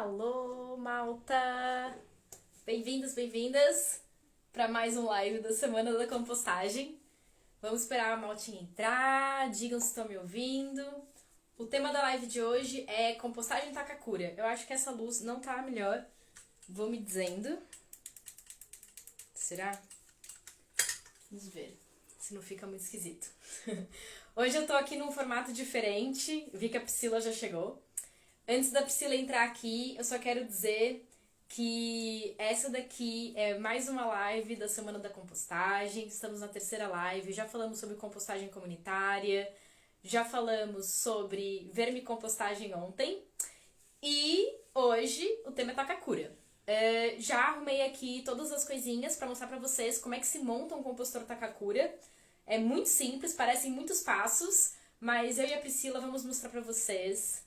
Alô, malta! Bem-vindos, bem-vindas para mais um live da Semana da Compostagem. Vamos esperar a maltinha entrar, digam se estão me ouvindo. O tema da live de hoje é compostagem Takakura. Eu acho que essa luz não tá a melhor, vou me dizendo. Será? Vamos ver se não fica muito esquisito. Hoje eu tô aqui num formato diferente, vi que a Priscila já chegou. Antes da Priscila entrar aqui, eu só quero dizer que essa daqui é mais uma live da Semana da Compostagem. Estamos na terceira live, já falamos sobre compostagem comunitária, já falamos sobre vermicompostagem ontem e hoje o tema é Takakura. Já arrumei aqui todas as coisinhas para mostrar para vocês como é que se monta um compostor Takakura. É muito simples, parecem muitos passos, mas eu e a Priscila vamos mostrar para vocês.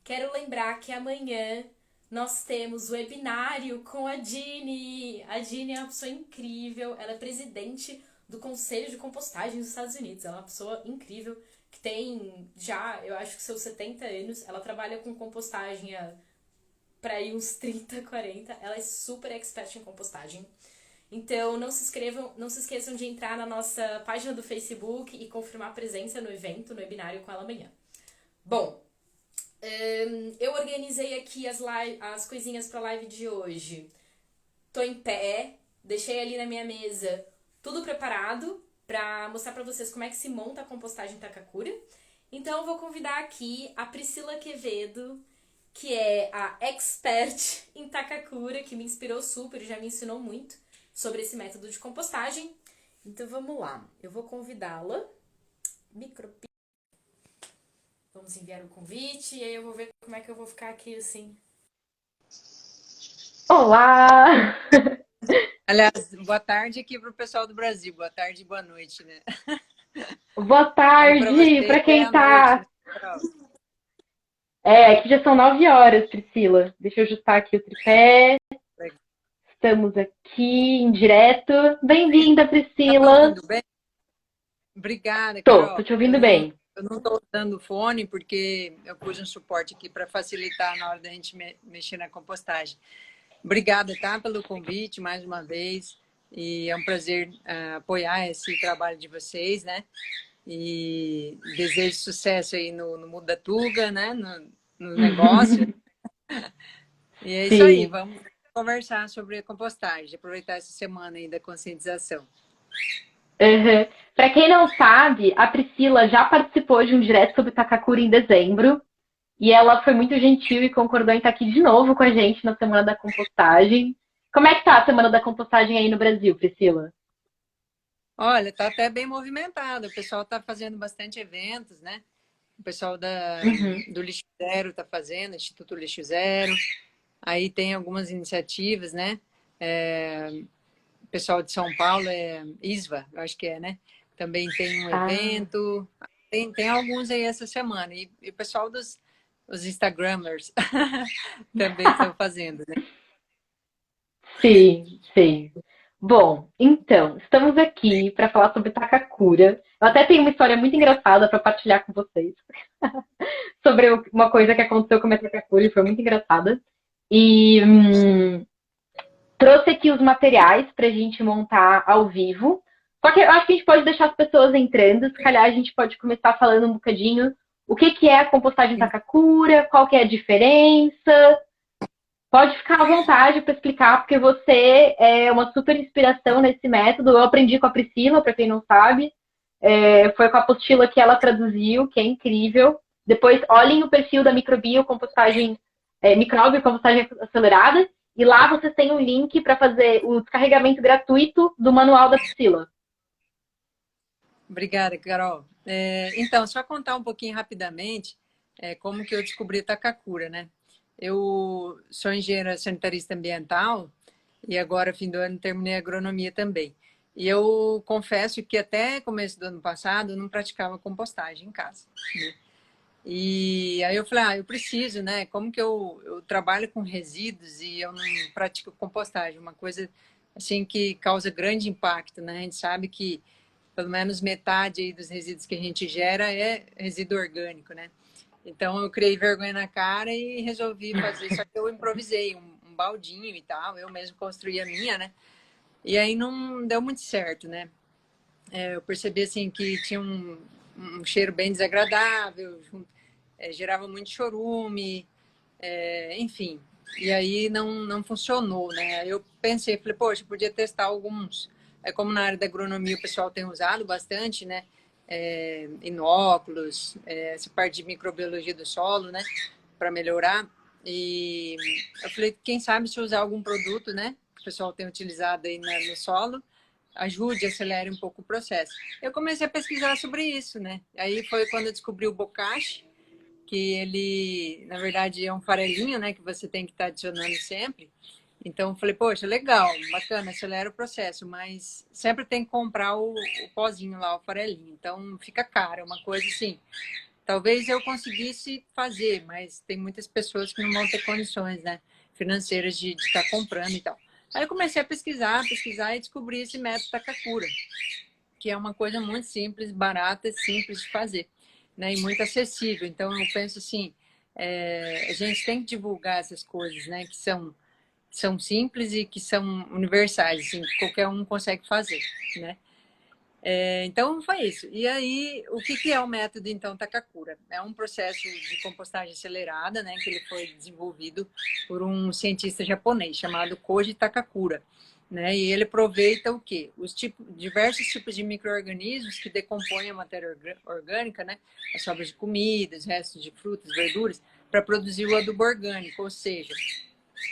Quero lembrar que amanhã nós temos o webinário com a Dini. A Dini é uma pessoa incrível, ela é presidente do Conselho de Compostagem dos Estados Unidos. Ela é uma pessoa incrível que tem já, eu acho que seus 70 anos. Ela trabalha com compostagem há para ir uns 30, 40. Ela é super expert em compostagem. Então não se esqueçam de entrar na nossa página do Facebook e confirmar a presença no evento, no webinário com ela amanhã. Bom, eu organizei aqui as coisinhas pra live de hoje. Tô em pé, deixei ali na minha mesa tudo preparado pra mostrar pra vocês como é que se monta a compostagem Takakura. Então eu vou convidar aqui a Priscila Quevedo, que é a expert em Takakura, que me inspirou super e já me ensinou muito sobre esse método de compostagem. Então vamos lá, eu vou convidá-la. Vamos enviar o convite e aí eu vou ver como é que eu vou ficar aqui assim. Olá! Aliás, boa tarde aqui para o pessoal do Brasil. Boa tarde e boa noite, né? Boa Aí para tarde você para é quem a noite, tá. né, Carol? Aqui já são 9 horas, Priscila. Deixa eu ajustar aqui o tripé. Estamos aqui em direto. Bem-vinda, Tá me Priscila. ouvindo bem? Obrigada, Tô Carol. te ouvindo bem. Eu não estou usando o fone porque eu pus um suporte aqui para facilitar na hora da gente mexer na compostagem. Obrigada, tá, pelo convite mais uma vez. E é um prazer apoiar esse trabalho de vocês, né? E desejo sucesso aí no Muda Tuga, né? No negócio. E é isso aí, Sim. vamos conversar sobre a compostagem, aproveitar essa semana aí da conscientização. Uhum. Para quem não sabe, a Priscila já participou de um direto sobre Takakura em dezembro. E ela foi muito gentil e concordou em estar aqui de novo com a gente na Semana da Compostagem. Como é que tá a Semana da Compostagem aí no Brasil, Priscila? Olha, tá até bem movimentado, o pessoal tá fazendo bastante eventos, né? O pessoal Uhum. do Lixo Zero tá fazendo, Instituto Lixo Zero. Aí tem algumas iniciativas, né? O pessoal de São Paulo ISVA, eu acho que é, né? Também tem um Ah, evento. Tem alguns aí essa semana. E o pessoal os Instagrammers também estão fazendo, né? sim, sim. Bom, então, estamos aqui para falar sobre Takakura. Eu até tenho uma história muito engraçada para partilhar com vocês sobre uma coisa que aconteceu com a minha Takakura e foi muito engraçada. E trouxe aqui os materiais para a gente montar ao vivo. Só que eu acho que a gente pode deixar as pessoas entrando, se calhar a gente pode começar falando um bocadinho o que é a compostagem Takakura, qual que é a diferença. Pode ficar à vontade para explicar, porque você é uma super inspiração nesse método. Eu aprendi com a Priscila, para quem não sabe. Foi com a apostila que ela traduziu, que é incrível. Depois, olhem o perfil da Microbio, compostagem, micróbio, compostagem acelerada. E lá vocês têm um link para fazer o descarregamento gratuito do manual da Priscila. Obrigada, Carol. Então, só contar um pouquinho rapidamente como que eu descobri Takakura, né? Eu sou engenheira sanitarista ambiental e agora, fim do ano, terminei agronomia também. E eu confesso que até começo do ano passado eu não praticava compostagem em casa, né? E aí eu falei, eu preciso, né? Como que eu trabalho com resíduos e eu não pratico compostagem? Uma coisa assim que causa grande impacto, né? A gente sabe que pelo menos metade aí dos resíduos que a gente gera é resíduo orgânico, né? Então eu criei vergonha na cara e resolvi fazer, só que eu improvisei um baldinho e tal, eu mesmo construí a minha, né? E aí não deu muito certo, né? Eu percebi assim que tinha um cheiro bem desagradável, gerava muito chorume, enfim. E aí não funcionou, né? Aí eu pensei, falei, poxa, podia testar alguns. É como na área da agronomia o pessoal tem usado bastante, né? Inóculos, essa parte de microbiologia do solo, né? Para melhorar. E eu falei, quem sabe se usar algum produto, né? Que o pessoal tem utilizado aí no solo, ajude, acelere um pouco o processo. Eu comecei a pesquisar sobre isso, né? Aí foi quando eu descobri o bocashi, que ele, na verdade, é um farelinho, né? Que você tem que estar adicionando sempre. Então, eu falei, poxa, legal, bacana, acelera o processo, mas sempre tem que comprar o pozinho lá, o farelinho. Então, fica caro, é uma coisa assim. Talvez eu conseguisse fazer, mas tem muitas pessoas que não vão ter condições, né, financeiras de estar comprando e tal. Aí eu comecei a pesquisar e descobri esse método Takakura, que é uma coisa muito simples, barata, simples de fazer, né, e muito acessível. Então eu penso assim, a gente tem que divulgar essas coisas, né, que são simples e que são universais, assim, que qualquer um consegue fazer, né? Então foi isso. E aí, o que é o método então Takakura? É um processo de compostagem acelerada, né, que ele foi desenvolvido por um cientista japonês chamado Koji Takakura, né? E ele aproveita o quê? Diversos tipos de micro-organismos que decompõem a matéria orgânica, né, as sobras de comidas, restos de frutas, verduras, para produzir o adubo orgânico, ou seja,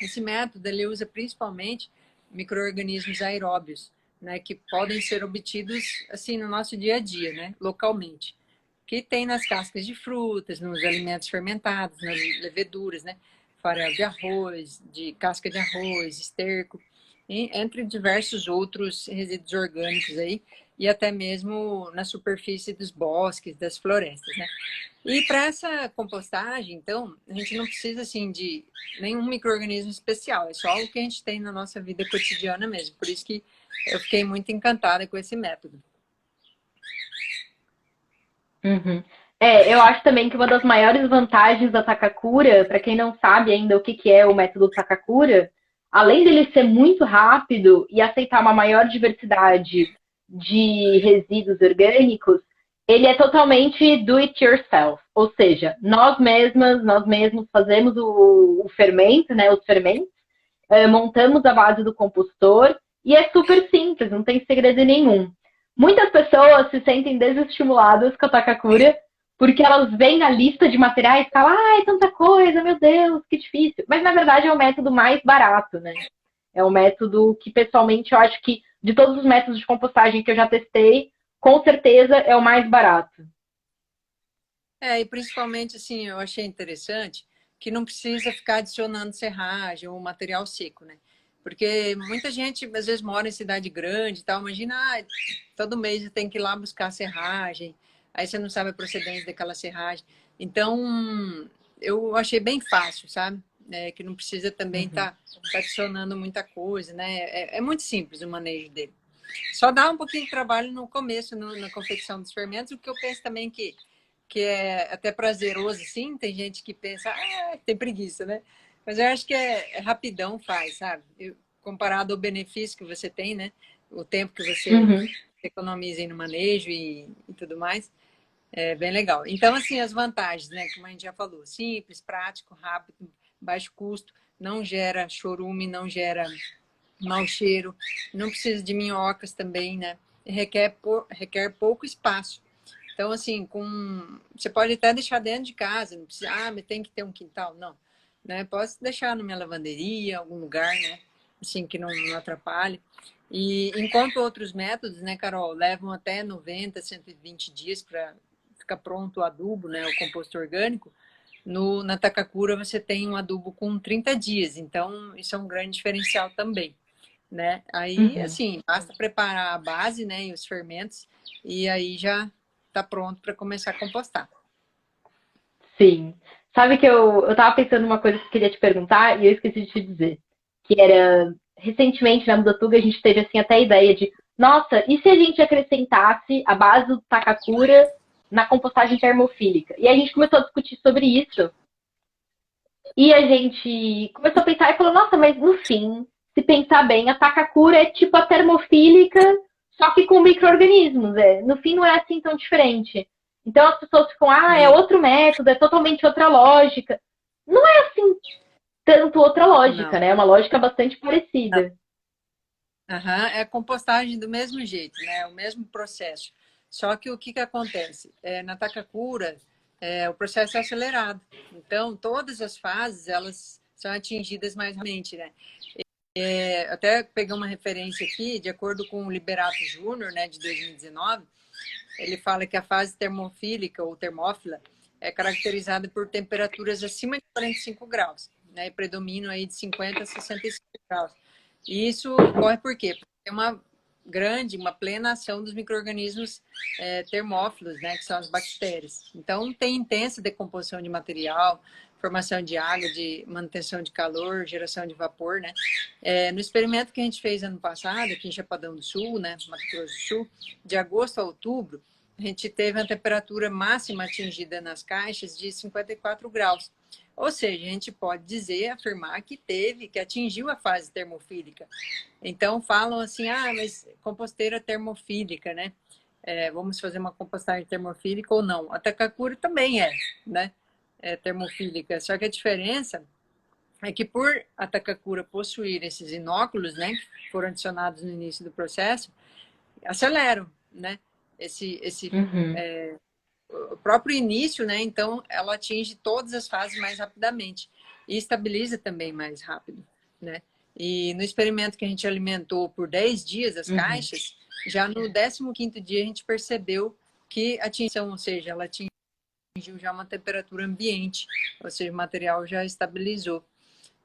esse método ele usa principalmente micro-organismos aeróbios, né, que podem ser obtidos assim no nosso dia a dia, né, localmente, que tem nas cascas de frutas, nos alimentos fermentados, nas leveduras, né, farelo de arroz, de casca de arroz, esterco, entre diversos outros resíduos orgânicos aí, e até mesmo na superfície dos bosques, das florestas, né? E para essa compostagem, então, a gente não precisa assim de nenhum micro-organismo especial, é só o que a gente tem na nossa vida cotidiana mesmo. Por isso que eu fiquei muito encantada com esse método. Uhum. Eu acho também que uma das maiores vantagens da Takakura, para quem não sabe ainda o que que é o método Takakura, além dele ser muito rápido e aceitar uma maior diversidade de resíduos orgânicos, ele é totalmente do it yourself, ou seja, nós mesmos fazemos o fermento, né, os fermentos, montamos a base do compostor e é super simples, não tem segredo nenhum. Muitas pessoas se sentem desestimuladas com a Takakura porque elas veem a lista de materiais e falam, é tanta coisa, meu Deus, que difícil. Mas na verdade é o método mais barato, né? É um método que pessoalmente eu acho que de todos os métodos de compostagem que eu já testei, com certeza é o mais barato. E principalmente assim, eu achei interessante que não precisa ficar adicionando serragem ou material seco, né? Porque muita gente, às vezes, mora em cidade grande e tal. Imagina, todo mês você tem que ir lá buscar serragem. Aí você não sabe a procedência daquela serragem. Então, eu achei bem fácil, sabe? Que não precisa também estar adicionando muita coisa, né? É muito simples o manejo dele. Só dá um pouquinho de trabalho no começo, na confecção dos fermentos, o que eu penso também que é até prazeroso, assim. Tem gente que pensa, tem preguiça, né? Mas eu acho que é rapidão faz, sabe? Comparado ao benefício que você tem, né? O tempo que você economiza no manejo e tudo mais. É bem legal. Então, assim, as vantagens, né? Como a gente já falou, simples, prático, rápido, baixo custo, não gera chorume, não gera mau cheiro, não precisa de minhocas também, né? Requer pouco espaço. Então, assim, você pode até deixar dentro de casa, não precisa, mas tem que ter um quintal, não. Né? Posso deixar na minha lavanderia, algum lugar, né? Assim, que não atrapalhe. E enquanto outros métodos, né, Carol, levam até 90, 120 dias para ficar pronto o adubo, né, o composto orgânico, na Takakura você tem um adubo com 30 dias, então isso é um grande diferencial também, né? Aí, assim, basta preparar a base, né, e os fermentos, e aí já está pronto para começar a compostar. Sim. Sabe que eu tava pensando uma coisa que eu queria te perguntar e eu esqueci de te dizer. Que era, recentemente na Mudatuga a gente teve assim até a ideia de, nossa, e se a gente acrescentasse a base do Takakura na compostagem termofílica. E a gente começou a discutir sobre isso. E a gente começou a pensar e falou, nossa, mas no fim, se pensar bem, a Takakura é tipo a termofílica, só que com micro-organismos. No fim, não é assim tão diferente. Então as pessoas ficam, é outro método, é totalmente outra lógica. Não é assim tanto outra lógica, Não. né? É uma lógica bastante parecida. Uhum. É compostagem do mesmo jeito, né? O mesmo processo. Só que o que acontece? Na Takakura, o processo é acelerado. Então, todas as fases, elas são atingidas mais rapidamente, né? Até peguei uma referência aqui, de acordo com o Liberato Júnior, né, de 2019, ele fala que a fase termofílica ou termófila é caracterizada por temperaturas acima de 45 graus, né, e predominam aí de 50 a 65 graus. E isso ocorre por quê? Porque tem uma plena ação dos micro-organismos termófilos, né, que são as bactérias. Então, tem intensa decomposição de material, formação de água, de manutenção de calor, geração de vapor, né? No experimento que a gente fez ano passado, aqui em Chapadão do Sul, né, Mato Grosso do Sul, de agosto a outubro, a gente teve a temperatura máxima atingida nas caixas de 54 graus. Ou seja, a gente pode dizer, afirmar que atingiu a fase termofílica. Então, falam assim, mas composteira termofílica, né? Vamos fazer uma compostagem termofílica ou não. A Takakura também né? É termofílica. Só que a diferença é que por a Takakura possuir esses inóculos, né? Que foram adicionados no início do processo, aceleram, né? O próprio início, né? Então, ela atinge todas as fases mais rapidamente e estabiliza também mais rápido, né? E no experimento que a gente alimentou por 10 dias as caixas, já no 15º dia a gente percebeu que atingiu, ou seja, ela atingiu já uma temperatura ambiente, ou seja, o material já estabilizou,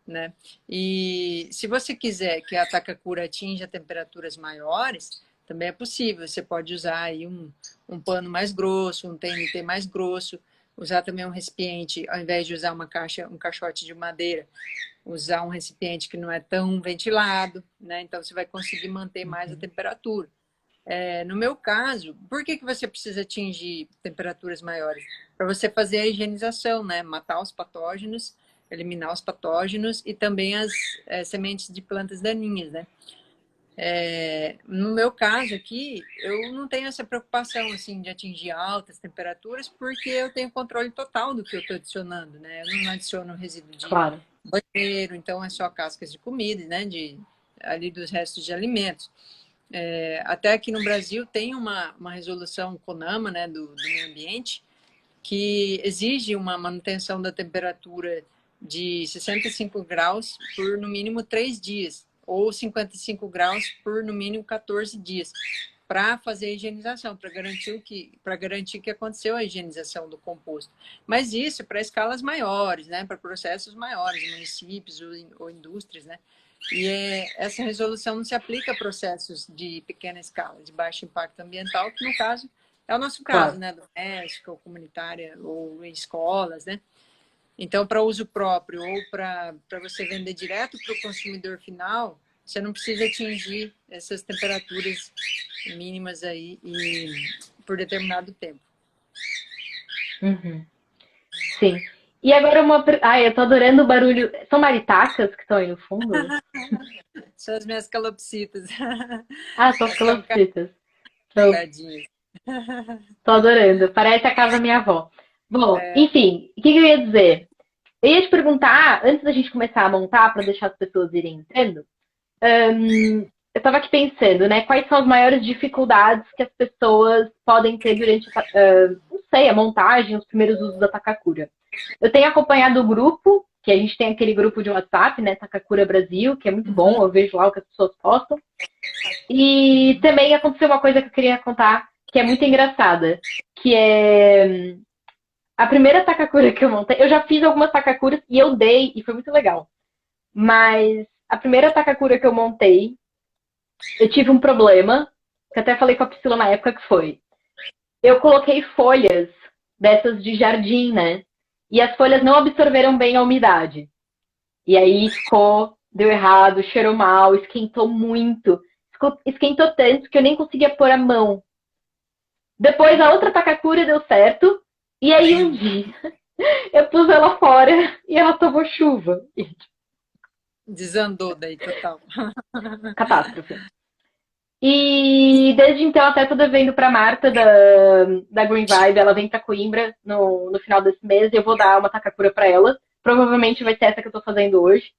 né? E se você quiser que a Takakura atinja temperaturas maiores, também é possível. Você pode usar aí um pano mais grosso, um TNT mais grosso, usar também um recipiente, ao invés de usar um caixote de madeira, usar um recipiente que não é tão ventilado, né? Então você vai conseguir manter mais a temperatura. No meu caso, por que você precisa atingir temperaturas maiores? Para você fazer a higienização, né? Matar os patógenos, eliminar os patógenos e também as sementes de plantas daninhas, né? No meu caso aqui, eu não tenho essa preocupação assim de atingir altas temperaturas, porque eu tenho controle total do que eu estou adicionando, né? Eu não adiciono resíduo de banheiro, então é só cascas de comida, né? Ali dos restos de alimentos. Até aqui no Brasil tem uma resolução CONAMA, né, do meio ambiente, que exige uma manutenção da temperatura de 65 graus por no mínimo 3 dias, ou 55 graus por no mínimo 14 dias, para fazer a higienização, para garantir que aconteceu a higienização do composto. Mas isso para escalas maiores, né, para processos maiores, municípios ou indústrias, né? E essa resolução não se aplica a processos de pequena escala, de baixo impacto ambiental, que no caso é o nosso caso, né? Doméstica ou comunitária ou em escolas, né? Então, para uso próprio ou para você vender direto para o consumidor final, você não precisa atingir essas temperaturas mínimas aí por determinado tempo. Sim. E agora eu tô adorando o barulho. São maritacas que estão aí no fundo? São as minhas calopsitas. São as calopsitas. Tadinhas. Tô adorando. Parece a casa da minha avó. Bom, enfim, o que eu ia dizer? Eu ia te perguntar, antes da gente começar a montar, para deixar as pessoas irem entrando, eu estava aqui pensando, né? Quais são as maiores dificuldades que as pessoas podem ter durante, não sei, a montagem, os primeiros usos da Takakura. Eu tenho acompanhado o grupo, que a gente tem aquele grupo de WhatsApp, né? Takakura Brasil, que é muito bom, eu vejo lá o que as pessoas postam. E também aconteceu uma coisa que eu queria contar, que é muito engraçada, que é a primeira Takakura que eu montei. Eu já fiz algumas Takakuras e eu dei, e foi muito legal. Mas a primeira Takakura que eu montei, eu tive um problema, que até falei com a Priscila na época, que foi: eu coloquei folhas dessas de jardim, né? E as folhas não absorveram bem a umidade. E aí deu errado, cheirou mal, esquentou muito. Esquentou tanto que eu nem conseguia pôr a mão Depois a outra Takakura deu certo. E aí um dia eu pus ela fora e ela tomou chuva. Desandou daí, total. Catástrofe. E desde então até tô devendo pra Marta da Green Vibe. Ela vem pra Coimbra no final desse mês e eu vou dar uma Takakura pra ela. Provavelmente vai ser essa que eu tô fazendo hoje.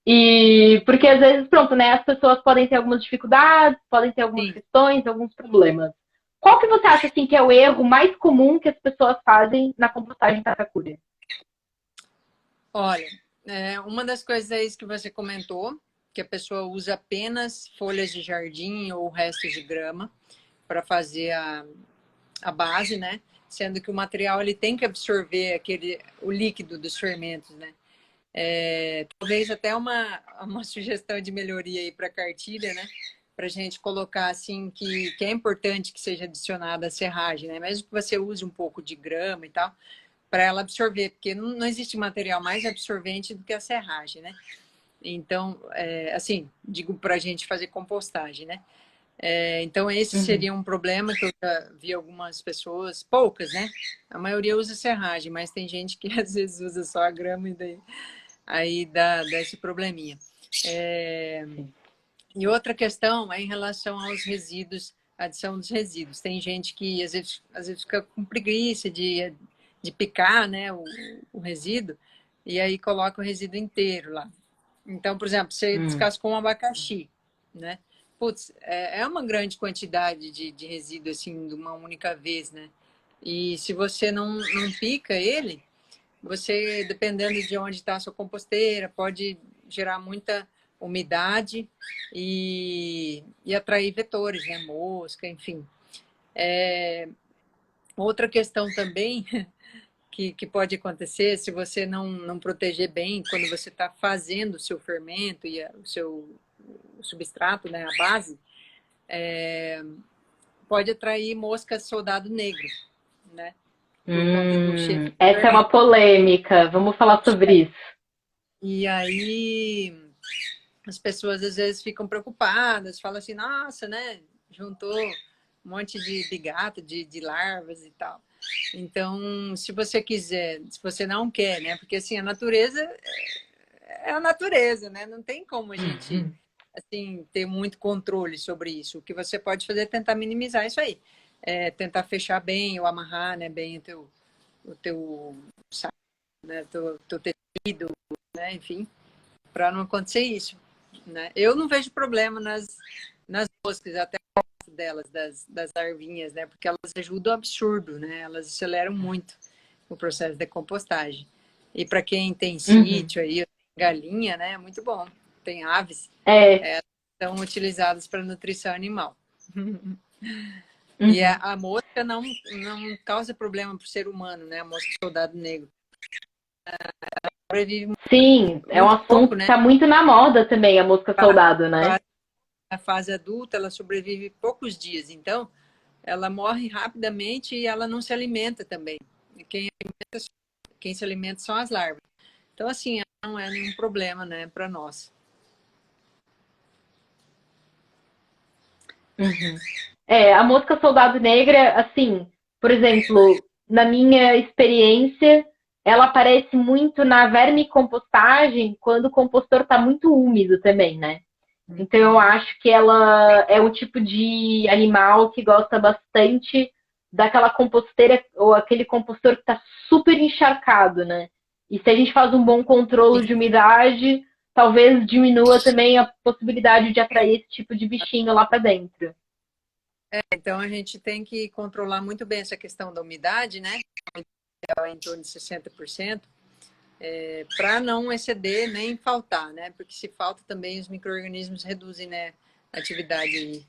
E porque às vezes, pronto, né? As pessoas podem ter algumas dificuldades, podem ter algumas Sim. questões, alguns problemas. Qual que você acha assim que é o erro mais comum que as pessoas fazem na compostagem Takakura? Olha, uma das coisas é isso que você comentou, que a pessoa usa apenas folhas de jardim ou restos de grama para fazer a base, né? Sendo que o material ele tem que absorver o líquido dos fermentos, né? Talvez até uma sugestão de melhoria aí para a cartilha, né? Para a gente colocar assim que é importante que seja adicionada a serragem, né? Mesmo que você use um pouco de grama e tal, para ela absorver, porque não existe material mais absorvente do que a serragem, né? Então, assim, digo para a gente fazer compostagem, né? Então, esse Uhum. seria um problema que eu já vi algumas pessoas, poucas, né? A maioria usa serragem, mas tem gente que às vezes usa só a grama e daí aí dá esse probleminha. E outra questão é em relação aos resíduos, adição dos resíduos. Tem gente que às vezes fica com preguiça de picar, né, o resíduo, e aí coloca o resíduo inteiro lá. Então, por exemplo, você descascou um abacaxi, né? Putz, é uma grande quantidade de resíduo, assim, de uma única vez, né? E se você não pica ele, você, dependendo de onde está a sua composteira, pode gerar muita umidade e atrair vetores, né? Mosca, enfim. Outra questão também que pode acontecer se você não proteger bem quando você está fazendo o seu fermento e o seu substrato, né, a base, pode atrair moscas soldado negro, né? Por conta do cheiro do Essa é fermento. uma polêmica. Vamos falar sobre isso. E aí as pessoas às vezes ficam preocupadas, falam assim, nossa, né? Juntou um monte de bigato, de larvas e tal. Então, se você quiser, se você não quer, né? Porque assim, a natureza é a natureza, né? Não tem como a gente assim ter muito controle sobre isso. O que você pode fazer é tentar minimizar isso aí. Tentar fechar bem ou amarrar, né, bem o teu saco, né, teu tecido, né, enfim, para não acontecer isso, né? Eu não vejo problema nas moscas, até delas, das larvinhas, né? Porque elas ajudam absurdo, né? Elas aceleram muito o processo de compostagem. E para quem tem Uhum. sítio aí, galinha, né? É muito bom. Tem aves, É. são utilizadas para nutrição animal. E a, Uhum. a mosca não causa problema para o ser humano, né? A mosca soldado negro. Sobrevive Sim, é um muito assunto pouco, que né? está muito na moda também, a mosca soldado, né? A fase adulta, ela sobrevive poucos dias. Então, ela morre rapidamente e ela não se alimenta também. E quem se alimenta são as larvas. Então, assim, não é nenhum problema, né, para nós. Uhum. A mosca soldado negra, assim, por exemplo, na minha experiência, ela aparece muito na vermicompostagem quando o compostor está muito úmido também, né? Então eu acho que ela é um tipo de animal que gosta bastante daquela composteira ou aquele compostor que está super encharcado, né? E se a gente faz um bom controle de umidade, talvez diminua também a possibilidade de atrair esse tipo de bichinho lá para dentro. Então, a gente tem que controlar muito bem essa questão da umidade, né? Em torno de 60%, para não exceder nem faltar, né? Porque se falta também, os micro-organismos reduzem, né, a atividade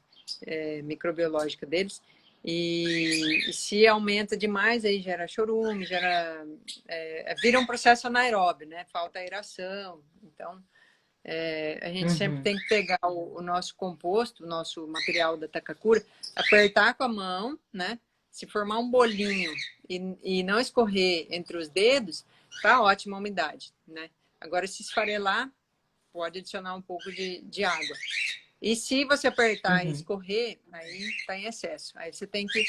microbiológica deles. E se aumenta demais, aí gera chorume, vira um processo anaeróbio, né? Falta aeração. Então, a gente sempre Uhum. tem que pegar o nosso composto, o nosso material da Takakura, apertar com a mão, né? Se formar um bolinho e não escorrer entre os dedos, tá ótima a umidade, né? Agora, se esfarelar, pode adicionar um pouco de água. E se você apertar e escorrer, aí tá em excesso. Aí você tem que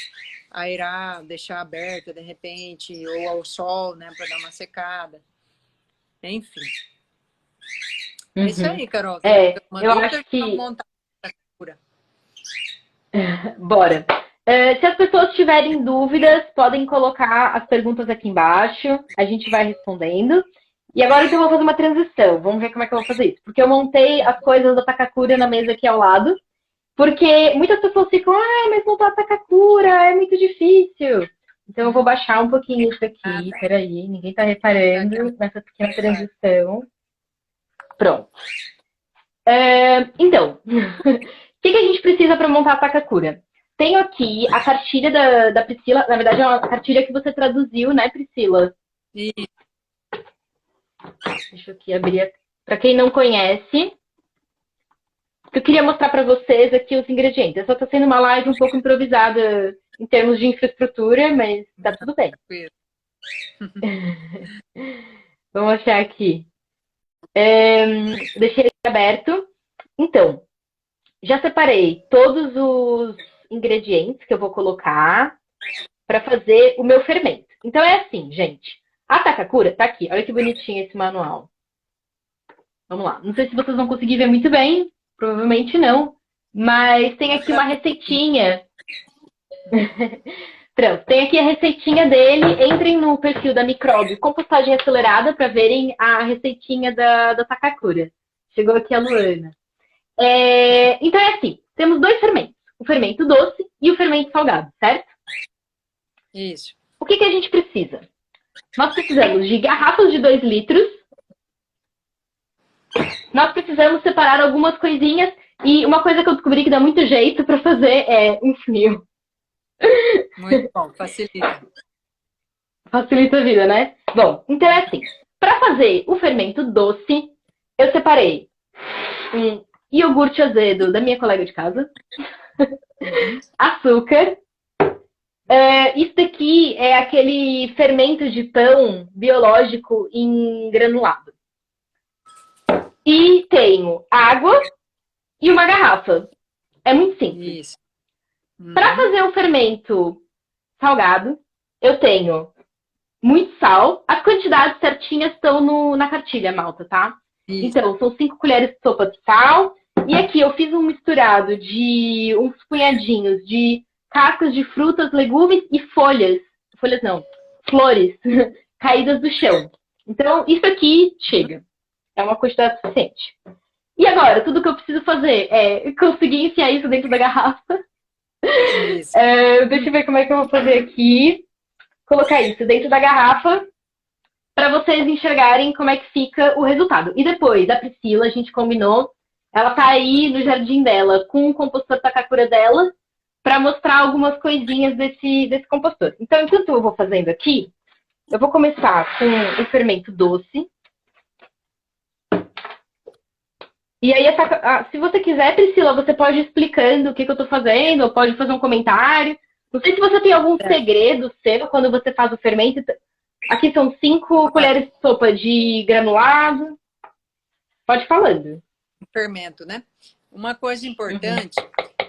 aerar, deixar aberta de repente, ou ao sol, né, para dar uma secada. Enfim. É isso aí, Carol. Eu acho que... montar a cura. Bora. Se as pessoas tiverem dúvidas, podem colocar as perguntas aqui embaixo. A gente vai respondendo. E agora então eu vou fazer uma transição. Vamos ver como é que eu vou fazer isso. Porque eu montei as coisas da Takakura na mesa aqui ao lado. Porque muitas pessoas ficam, mas montar a Takakura é muito difícil. Então eu vou baixar um pouquinho isso aqui. Peraí, ninguém tá reparando nessa pequena transição. Pronto. Então, o que a gente precisa para montar a Takakura? Tenho aqui a cartilha da Priscila. Na verdade, é uma cartilha que você traduziu, né, Priscila? Sim. Deixa eu aqui abrir. Para quem não conhece, eu queria mostrar para vocês aqui os ingredientes. Essa está sendo uma live um pouco improvisada em termos de infraestrutura, mas tá tudo bem. Vamos achar aqui. Deixei ele aberto. Então, já separei todos os ingredientes que eu vou colocar para fazer o meu fermento. Então é assim, gente. A Takakura tá aqui. Olha que bonitinho esse manual. Vamos lá. Não sei se vocês vão conseguir ver muito bem. Provavelmente não. Mas tem aqui uma receitinha. Pronto. Tem aqui a receitinha dele. Entrem no perfil da Micróbio Compostagem Acelerada para verem a receitinha da Takakura. Chegou aqui a Luana. Então é assim. Temos dois fermentos. O fermento doce e o fermento salgado, certo? Isso. O que a gente precisa? Nós precisamos de garrafas de 2 litros. Nós precisamos separar algumas coisinhas. E uma coisa que eu descobri que dá muito jeito para fazer é um funil. Muito bom, facilita. Facilita a vida, né? Bom, então é assim. Para fazer o fermento doce, eu separei um iogurte azedo da minha colega de casa. Açúcar. Isso daqui é aquele fermento de pão biológico em granulado. E tenho água e uma garrafa. É muito simples. Isso. Para fazer o fermento salgado, eu tenho muito sal. As quantidades certinhas estão na cartilha, malta, tá? Isso. Então, são 5 colheres de sopa de sal. E aqui eu fiz um misturado de uns punhadinhos de cascas de frutas, legumes e folhas. Folhas não, flores caídas do chão. Então, isso aqui chega. É uma quantidade suficiente. E agora, tudo que eu preciso fazer é conseguir enfiar isso dentro da garrafa. Isso. Deixa eu ver como é que eu vou fazer aqui. Colocar isso dentro da garrafa para vocês enxergarem como é que fica o resultado. E depois, a Priscila, a gente combinou, ela tá aí no jardim dela com o compostor Takakura dela para mostrar algumas coisinhas desse compostor. Então, enquanto eu vou fazendo aqui, eu vou começar com o fermento doce. E aí, se você quiser, Priscila, você pode ir explicando o que eu estou fazendo, ou pode fazer um comentário. Não sei se você tem algum segredo seu quando você faz o fermento. Aqui são 5 colheres de sopa de granulado. Pode ir falando. Fermento, né? Uma coisa importante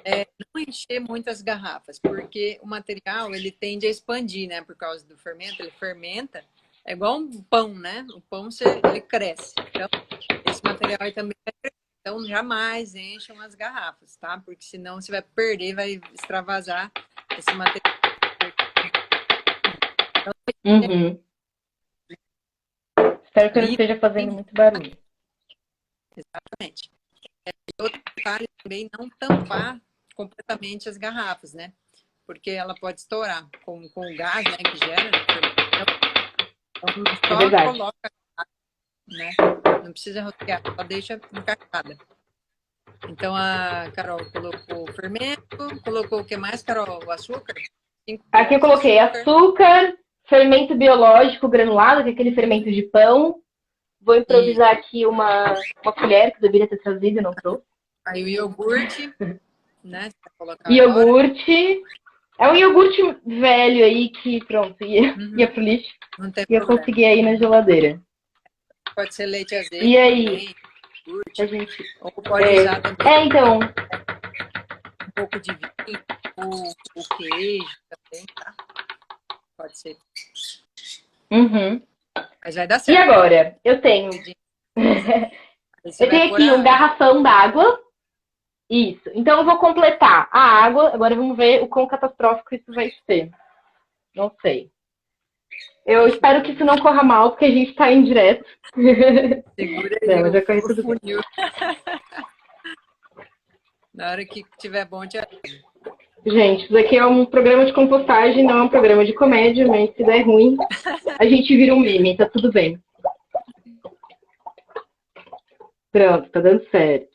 é não encher muitas garrafas, porque o material ele tende a expandir, né? Por causa do fermento, ele fermenta. É igual um pão, né? O pão ele cresce. Então, esse material aí também vai crescer. Então, jamais encham as garrafas, tá? Porque senão você vai perder, vai extravasar esse material. Então, Espero que eu não esteja fazendo muito barulho. Exatamente. E outro detalhe também, não tampar completamente as garrafas, né? Porque ela pode estourar com o gás, né, que gera. Então, só coloca, né? Não precisa rotear, só deixa encaixada. Então, a Carol colocou o fermento, colocou o que mais, Carol? O açúcar? Aqui eu coloquei açúcar, fermento biológico granulado, que é aquele fermento de pão. Vou improvisar aqui uma colher, que eu deveria ter trazido e não trouxe. Aí o iogurte, né? Iogurte. É um iogurte velho aí que, pronto, ia pro lixo. Não tem e eu consegui aí na geladeira. Pode ser leite azeite. E aí? iogurte. A gente... Ou pode usar também então... um pouco de vinho, o queijo também, tá? Pode ser. Uhum. Mas vai dar E certo. agora? Eu tenho... Eu tenho aqui um garrafão d'água. Isso. Então eu vou completar a água. Agora vamos ver o quão catastrófico isso vai ser. Não sei. Eu espero que isso não corra mal, porque a gente tá em direto. Segura Não, aí mas vai correr o tudo bem. funil. Na hora que tiver bom, te ajuda. Gente, isso aqui é um programa de compostagem, não é um programa de comédia, mas se der ruim, a gente vira um meme, tá tudo bem. Pronto, tá dando certo.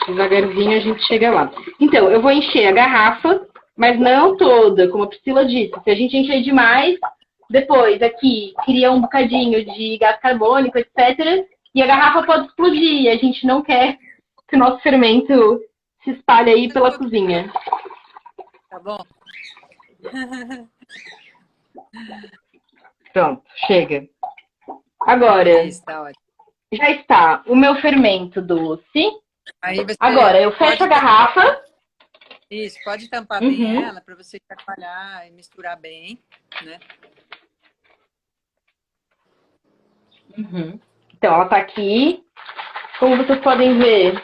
Devagarzinho a gente chega lá. Então, eu vou encher a garrafa, mas não toda, como a Priscila disse. Se a gente encher demais, depois aqui cria um bocadinho de gás carbônico, etc. E a garrafa pode explodir. E a gente não quer que o nosso fermento se espalhe aí pela cozinha. Tá bom? Pronto, chega. Agora, Isso, tá ótimo. já está o meu fermento doce. Aí você Agora, eu fecho a garrafa. Isso, pode tampar bem ela para você chacoalhar e misturar bem, né? Uhum. Então, ela tá aqui. Como vocês podem ver,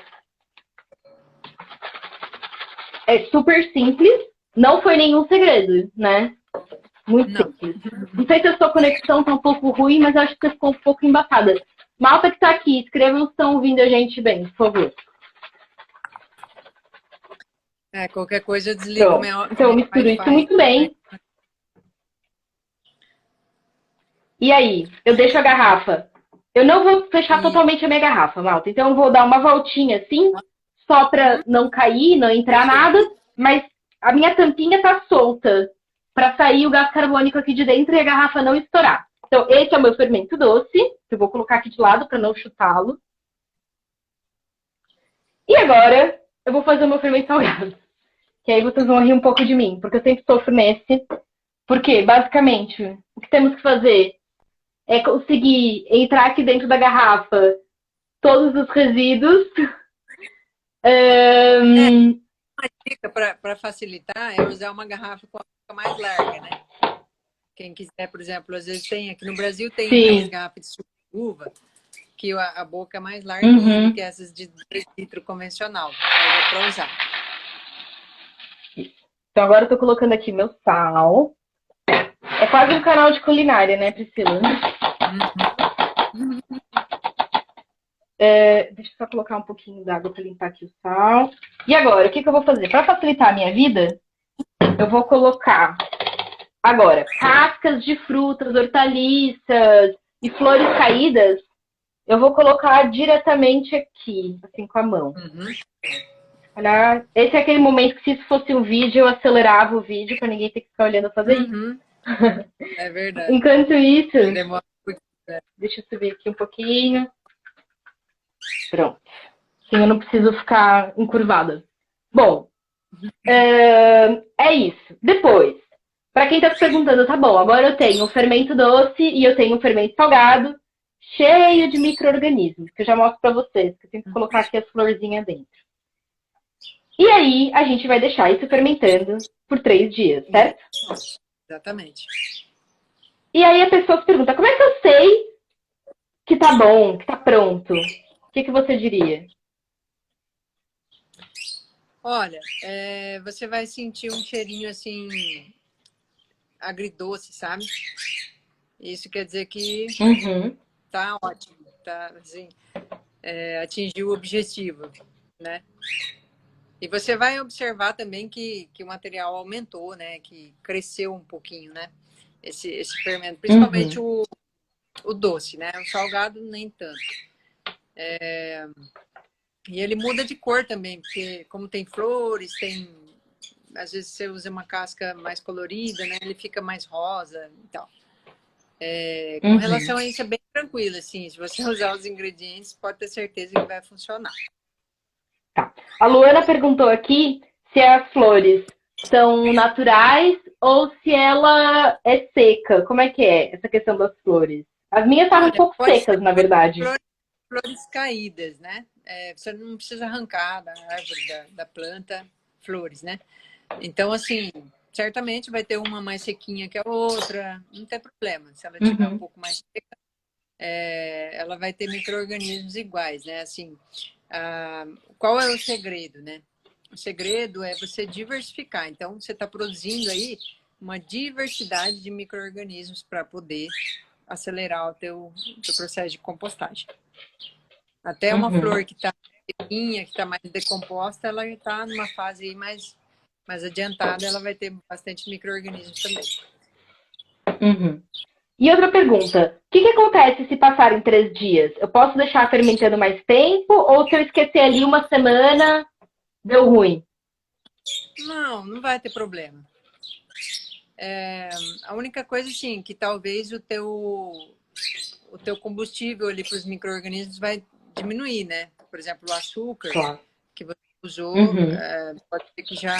é super simples. Não foi nenhum segredo, né? Muito simples. Não sei se a sua conexão tá um pouco ruim, mas eu acho que você ficou um pouco embaçada. Malta que tá aqui, escrevam se estão ouvindo a gente bem, por favor. Qualquer coisa eu desligo meu Então, eu misturo isso muito bem. E aí, eu deixo a garrafa. Eu não vou fechar totalmente a minha garrafa, malta. Então, eu vou dar uma voltinha assim, só pra não cair, não entrar nada. Mas a minha tampinha tá solta pra sair o gás carbônico aqui de dentro e a garrafa não estourar. Então, esse é o meu fermento doce, que eu vou colocar aqui de lado pra não chutá-lo. E agora, eu vou fazer o meu fermento salgado. Que aí vocês vão rir um pouco de mim, porque eu sempre sofro nesse. Porque, basicamente, o que temos que fazer é conseguir entrar aqui dentro da garrafa todos os resíduos. Uma dica para facilitar é usar uma garrafa com a boca mais larga, né? Quem quiser, por exemplo, às vezes tem, aqui no Brasil tem aquelas garrafas de suco de uva, que a boca é mais larga do que essas de 2 litros convencional. Aí dá para usar. Então agora eu tô colocando aqui meu sal. É quase um canal de culinária, né, Priscila? Deixa eu só colocar um pouquinho d'água para limpar aqui o sal. E agora, o que eu vou fazer? Para facilitar a minha vida, eu vou colocar agora cascas de frutas, hortaliças e flores caídas. Eu vou colocar diretamente aqui, assim, com a mão. Olha, esse é aquele momento que, se isso fosse um vídeo, eu acelerava o vídeo para ninguém ter que ficar olhando eu fazer isso. É verdade. Enquanto isso, demora muito. Deixa eu subir aqui um pouquinho. Pronto. Assim eu não preciso ficar encurvada. Bom, é isso. Depois, para quem está se perguntando, tá bom, agora eu tenho um fermento doce e eu tenho um fermento salgado, cheio de micro-organismos, que eu já mostro para vocês, que eu tenho que colocar aqui as florzinhas dentro. E aí, a gente vai deixar isso fermentando por 3 dias, certo? Exatamente. E aí a pessoa se pergunta, como é que eu sei que tá bom, que tá pronto? O que você diria? Olha, você vai sentir um cheirinho assim, agridoce, sabe? Isso quer dizer que tá ótimo, tá, assim, atingiu o objetivo, né? E você vai observar também que o material aumentou, né? Que cresceu um pouquinho, né? Esse fermento, principalmente o doce, né? O salgado nem tanto. E ele muda de cor também, porque como tem flores, às vezes você usa uma casca mais colorida, né? Ele fica mais rosa e tal. Com relação a isso, é bem tranquilo, assim. Se você usar os ingredientes, pode ter certeza que vai funcionar. Tá. A Luana perguntou aqui se as flores são naturais ou se ela é seca. Como é que é essa questão das flores? As minhas estavam um pouco secas, na verdade. flores caídas, né? Você não precisa arrancar da árvore, da planta, flores, né? Então, assim, certamente vai ter uma mais sequinha que a outra, não tem problema. Se ela tiver um pouco mais seca, ela vai ter micro-organismos iguais, né? Assim, qual é o segredo, né? O segredo é você diversificar. Então, você está produzindo aí uma diversidade de micro-organismos para poder acelerar o teu processo de compostagem. Até uma flor que está sequinha, que está mais decomposta, ela está numa fase aí mais adiantada, ela vai ter bastante micro-organismos também. E outra pergunta, o que acontece se passarem 3 dias? Eu posso deixar fermentando mais tempo ou se eu esquecer ali uma semana, deu ruim? Não vai ter problema. A única coisa, assim, que talvez o teu combustível ali para os micro-organismos vai diminuir, né? Por exemplo, o açúcar que você usou, pode ser que já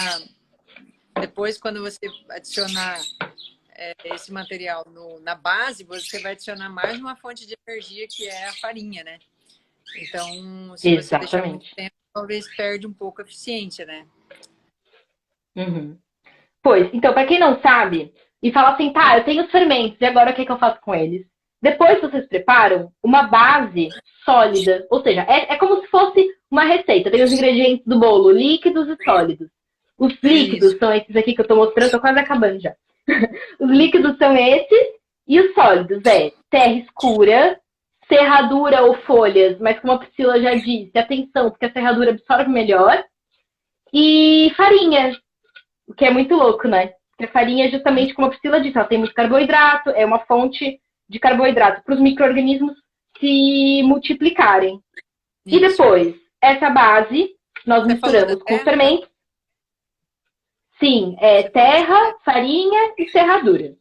depois, quando você adicionar esse material na base, você vai adicionar mais uma fonte de energia, que é a farinha, né? Então, se você deixar muito tempo, talvez perde um pouco a eficiência, né? Pois, então, para quem não sabe, e fala assim, tá, eu tenho os fermentos, e agora o que eu faço com eles? Depois vocês preparam uma base sólida, ou seja, é como se fosse uma receita. Tem os ingredientes do bolo, líquidos e sólidos. Os líquidos são esses aqui que eu tô mostrando, tô quase acabando já. Os líquidos são esses, e os sólidos terra escura, serradura ou folhas, mas como a Priscila já disse, atenção, porque a serradura absorve melhor, e farinha, o que é muito louco, né? Porque a farinha, justamente como a Priscila disse, ela tem muito carboidrato, é uma fonte de carboidrato para os micro-organismos se multiplicarem. Isso. E depois, essa base, nós misturamos com fermentos. Sim, terra, farinha e serradura.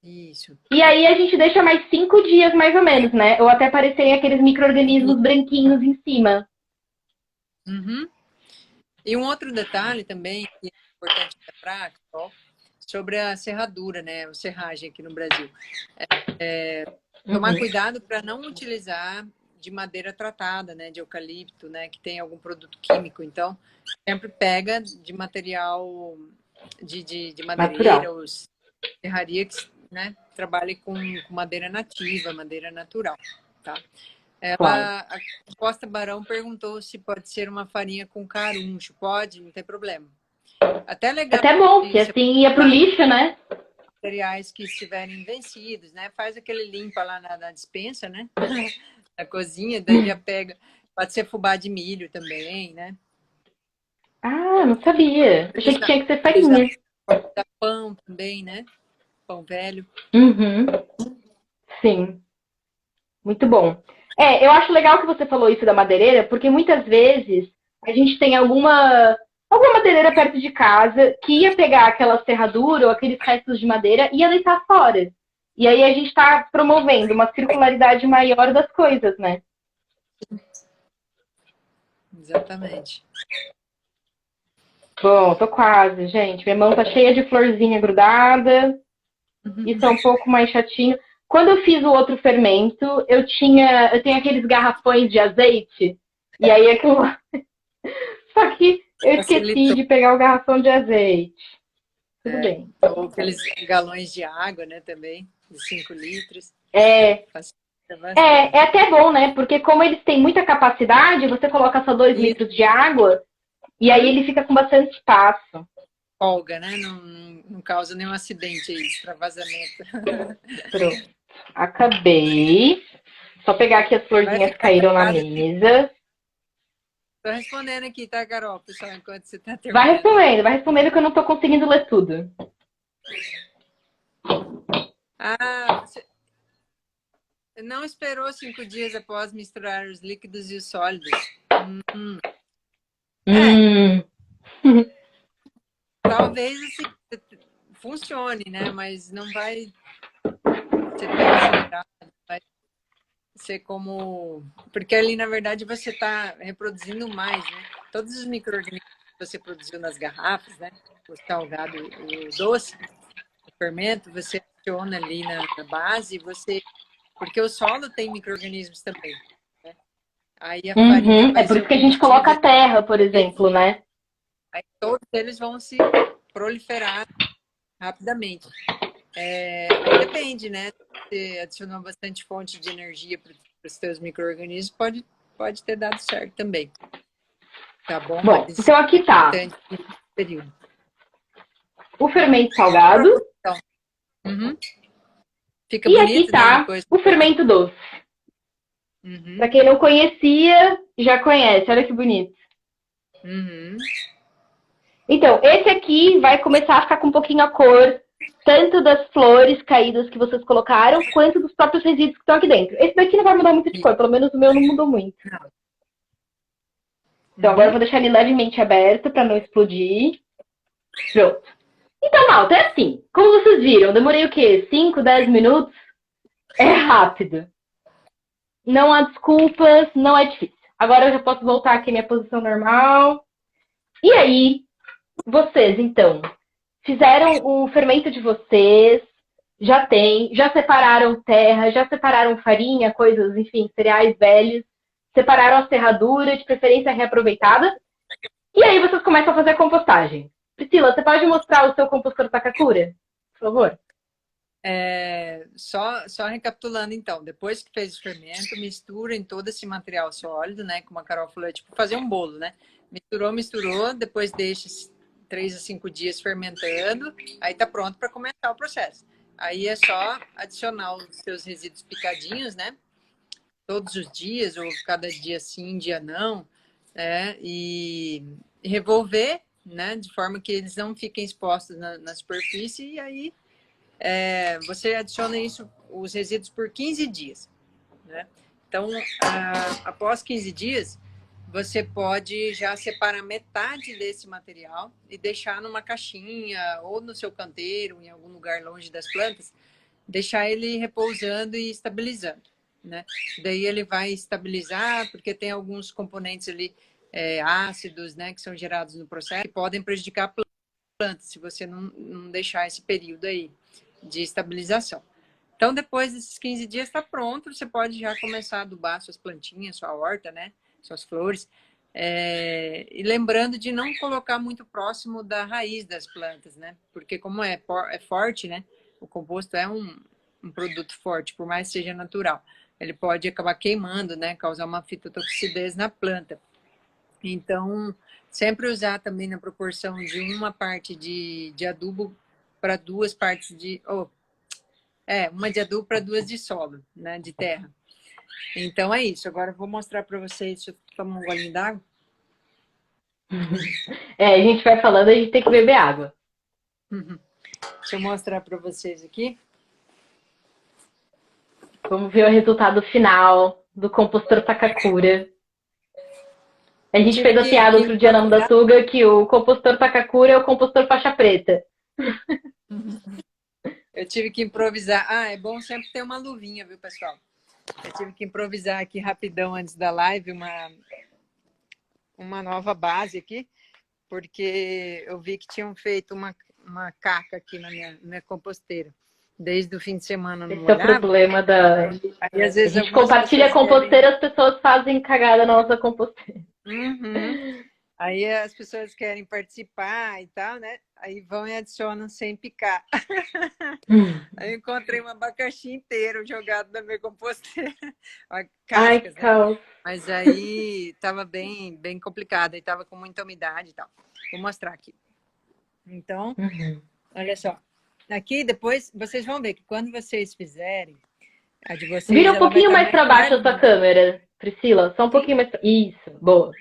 Isso. E aí a gente deixa mais 5 dias, mais ou menos, né? Ou até aparecerem aqueles micro-organismos branquinhos em cima. E um outro detalhe também, que é importante lembrar, sobre a serradura, né? A serragem aqui no Brasil. Tomar cuidado para não utilizar de madeira tratada, né? De eucalipto, né? Que tem algum produto químico. Então, sempre pega de material de madeireira ou serraria que, né, trabalhe com madeira nativa, madeira natural, tá? A Costa Barão perguntou se pode ser uma farinha com caruncho. Pode, não tem problema. Até legal. Até bom, porque assim ia pro lixo, né? Materiais que estiverem vencidos, né? Faz aquele limpa lá na despensa, né? Na cozinha, daí já pega. Pode ser fubá de milho também, né? Ah, não sabia. Achei que tinha que ser farinha. Pode dar pão também, né? Pão velho. Sim. Muito bom. Eu acho legal que você falou isso da madeireira, porque muitas vezes a gente tem alguma madeireira perto de casa que ia pegar aquela serradura ou aqueles restos de madeira e ia deitar fora. E aí a gente está promovendo uma circularidade maior das coisas, né? Exatamente. Bom, tô quase, gente. Minha mão tá cheia de florzinha grudada. Isso é um pouco mais chatinho. Quando eu fiz o outro fermento, eu tenho aqueles garrafões de azeite. E aí aquilo lá... Só que eu esqueci de pegar o garrafão de azeite. Tudo bem. Ou aqueles galões de água, né, também, de 5 litros. É até bom, né? Porque como eles têm muita capacidade, você coloca só 2 litros de água e aí ele fica com bastante espaço. Folga, né? Não causa nenhum acidente aí, extravasamento. Pronto. Acabei. Só pegar aqui as florzinhas que caíram na mesa. Tô respondendo aqui, tá, Carol? Pessoal, enquanto você tá terminando. Vai respondendo que eu não tô conseguindo ler tudo. Você não esperou 5 dias após misturar os líquidos e os sólidos. Talvez assim, funcione, né? Mas não vai ser tão acelerado. Vai ser como... Porque ali, na verdade, você está reproduzindo mais, né? Todos os micro-organismos que você produziu nas garrafas, né? O salgado e o doce, o fermento, você adiciona ali na base, porque o solo tem micro-organismos também, né? Aí a farinha É vai por ser isso o que a gente coloca combustível. a terra, por exemplo, né? Aí todos eles vão se proliferar rapidamente. Aí depende, né? Se adicionou bastante fonte de energia para os seus micro-organismos, pode ter dado certo também. Tá bom? Bom, Mas então é aqui tá importante nesse período. o fermento salgado Então, uhum. Fica e aqui bonito, né? tá Depois. o fermento doce. Para Uhum, quem não conhecia, já conhece. Olha que bonito. uhum. Então, esse aqui vai começar a ficar com um pouquinho a cor, tanto das flores caídas que vocês colocaram, quanto dos próprios resíduos que estão aqui dentro. Esse daqui não vai mudar muito de cor, pelo menos o meu não mudou muito. Então agora eu Uhum. vou deixar ele levemente aberto para não explodir. Pronto. Então, malta, é assim. Como vocês viram, demorei o quê? 5, 10 minutos? É rápido. Não há desculpas, não é difícil. Agora eu já posso voltar aqui à minha posição normal. E aí, vocês, então, fizeram o fermento de vocês, já separaram terra, já separaram farinha, coisas, enfim, cereais velhos, separaram a serradura, de preferência reaproveitada, e aí vocês começam a fazer a compostagem. Priscila, você pode mostrar o seu compostor Takakura, por favor? Só recapitulando, então, depois que fez o fermento, mistura em todo esse material sólido, né? Como a Carol falou, é tipo fazer um bolo, né? Misturou, depois deixa 3 a 5 dias fermentando, aí tá pronto para começar o processo. Aí é só adicionar os seus resíduos picadinhos, né? Todos os dias, ou cada dia sim, dia não, né? E revolver, né? De forma que eles não fiquem expostos na superfície, e aí você adiciona isso, os resíduos, por 15 dias. Né? Então, após 15 dias, você pode já separar metade desse material e deixar numa caixinha ou no seu canteiro, em algum lugar longe das plantas, deixar ele repousando e estabilizando. Né? Daí ele vai estabilizar, porque tem alguns componentes ali ácidos, né, que são gerados no processo, que podem prejudicar a planta, se você não deixar esse período aí de estabilização. Então, depois desses 15 dias está pronto, você pode já começar a adubar suas plantinhas, sua horta, né? Suas flores. E lembrando de não colocar muito próximo da raiz das plantas, né? Porque como é forte, né? O composto é um produto forte, por mais que seja natural. Ele pode acabar queimando, né? Causar uma fitotoxicidade na planta. Então, sempre usar também na proporção de uma parte de adubo para 2 partes de... uma de adubo para 2 de solo, né? De terra. Então, é isso. Agora eu vou mostrar para vocês. Deixa eu tomar um golinho d'água. A gente vai falando, a gente tem que beber água. Deixa eu mostrar para vocês aqui. Vamos ver o resultado final do compostor Takakura. A gente fez a piada outro dia na Mudasuga que o compostor Takakura é o compostor faixa preta. Eu tive que improvisar. É bom sempre ter uma luvinha, viu, pessoal? Eu tive que improvisar aqui rapidão antes da live uma nova base aqui, porque eu vi que tinham feito uma caca aqui na minha composteira. Desde o fim de semana não olhava. Esse é o problema da... Aí, às vezes, a gente compartilha a composteira, as pessoas fazem cagada na nossa composteira. Uhum. Aí as pessoas querem participar e tal, né? Aí vão e adicionam sem picar. Aí eu encontrei um abacaxi inteiro jogado na minha composteira. Cascas, né? Mas aí tava bem complicado. Aí tava com muita umidade e tal. Vou mostrar aqui. Então, olha só. Aqui depois vocês vão ver que quando vocês fizerem a de vocês... Vira um pouquinho mais para baixo a sua câmera, Priscila. Só um pouquinho mais pra... Isso, boa.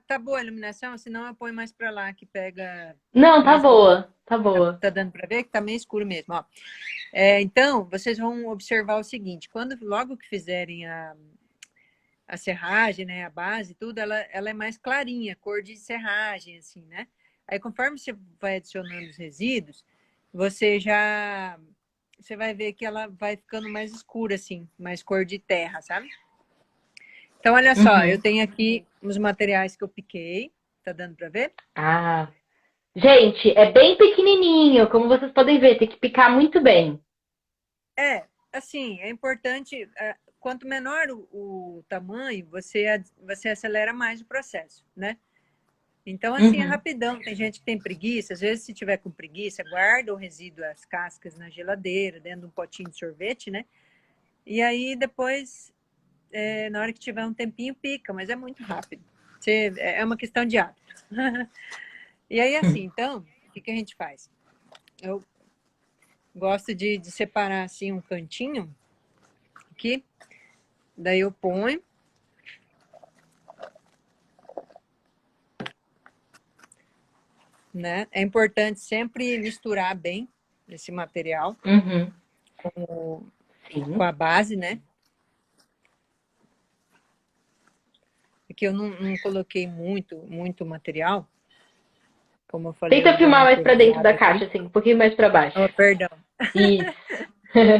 Tá boa a iluminação? Senão eu ponho mais para lá que pega... Não, tá boa. Tá boa. Tá dando para ver que tá meio escuro mesmo, ó. Então, vocês vão observar o seguinte. Logo que fizerem a serragem, né? A base, tudo, ela é mais clarinha, cor de serragem, assim, né? Aí, conforme você vai adicionando os resíduos, você vai ver que ela vai ficando mais escura, assim, mais cor de terra, sabe? Então, olha só, eu tenho aqui os materiais que eu piquei. Tá dando para ver? Gente, é bem pequenininho, como vocês podem ver, tem que picar muito bem. Assim, é importante, quanto menor o tamanho, você acelera mais o processo, né? Então, assim, é rapidão. Tem gente que tem preguiça. Às vezes, se tiver com preguiça, guarda o resíduo, as cascas na geladeira, dentro de um potinho de sorvete, né? E aí, depois, na hora que tiver um tempinho, pica. Mas é muito rápido. É uma questão de hábito. E aí, assim, então, o que a gente faz? Eu gosto de separar, assim, um cantinho aqui. Daí eu ponho. Né? É importante sempre misturar bem esse material com a base, né? Aqui eu não coloquei muito material, como eu falei. Tenta filmar mais para dentro da caixa, assim, um pouquinho mais para baixo. Oh, perdão. Isso.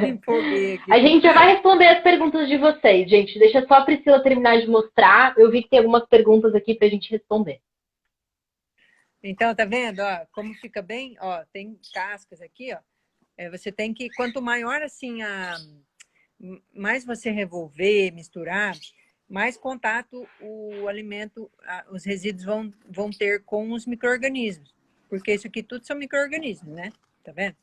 Empolguei aqui. A gente já vai responder as perguntas de vocês, gente. Deixa só a Priscila terminar de mostrar. Eu vi que tem algumas perguntas aqui pra gente responder. Então, tá vendo? Ó, como fica bem? Ó, tem cascas aqui, ó. Você tem que, quanto maior assim, mais você revolver, misturar, mais contato o alimento, os resíduos vão ter com os micro-organismos. Porque isso aqui tudo são micro-organismos, né? Tá vendo?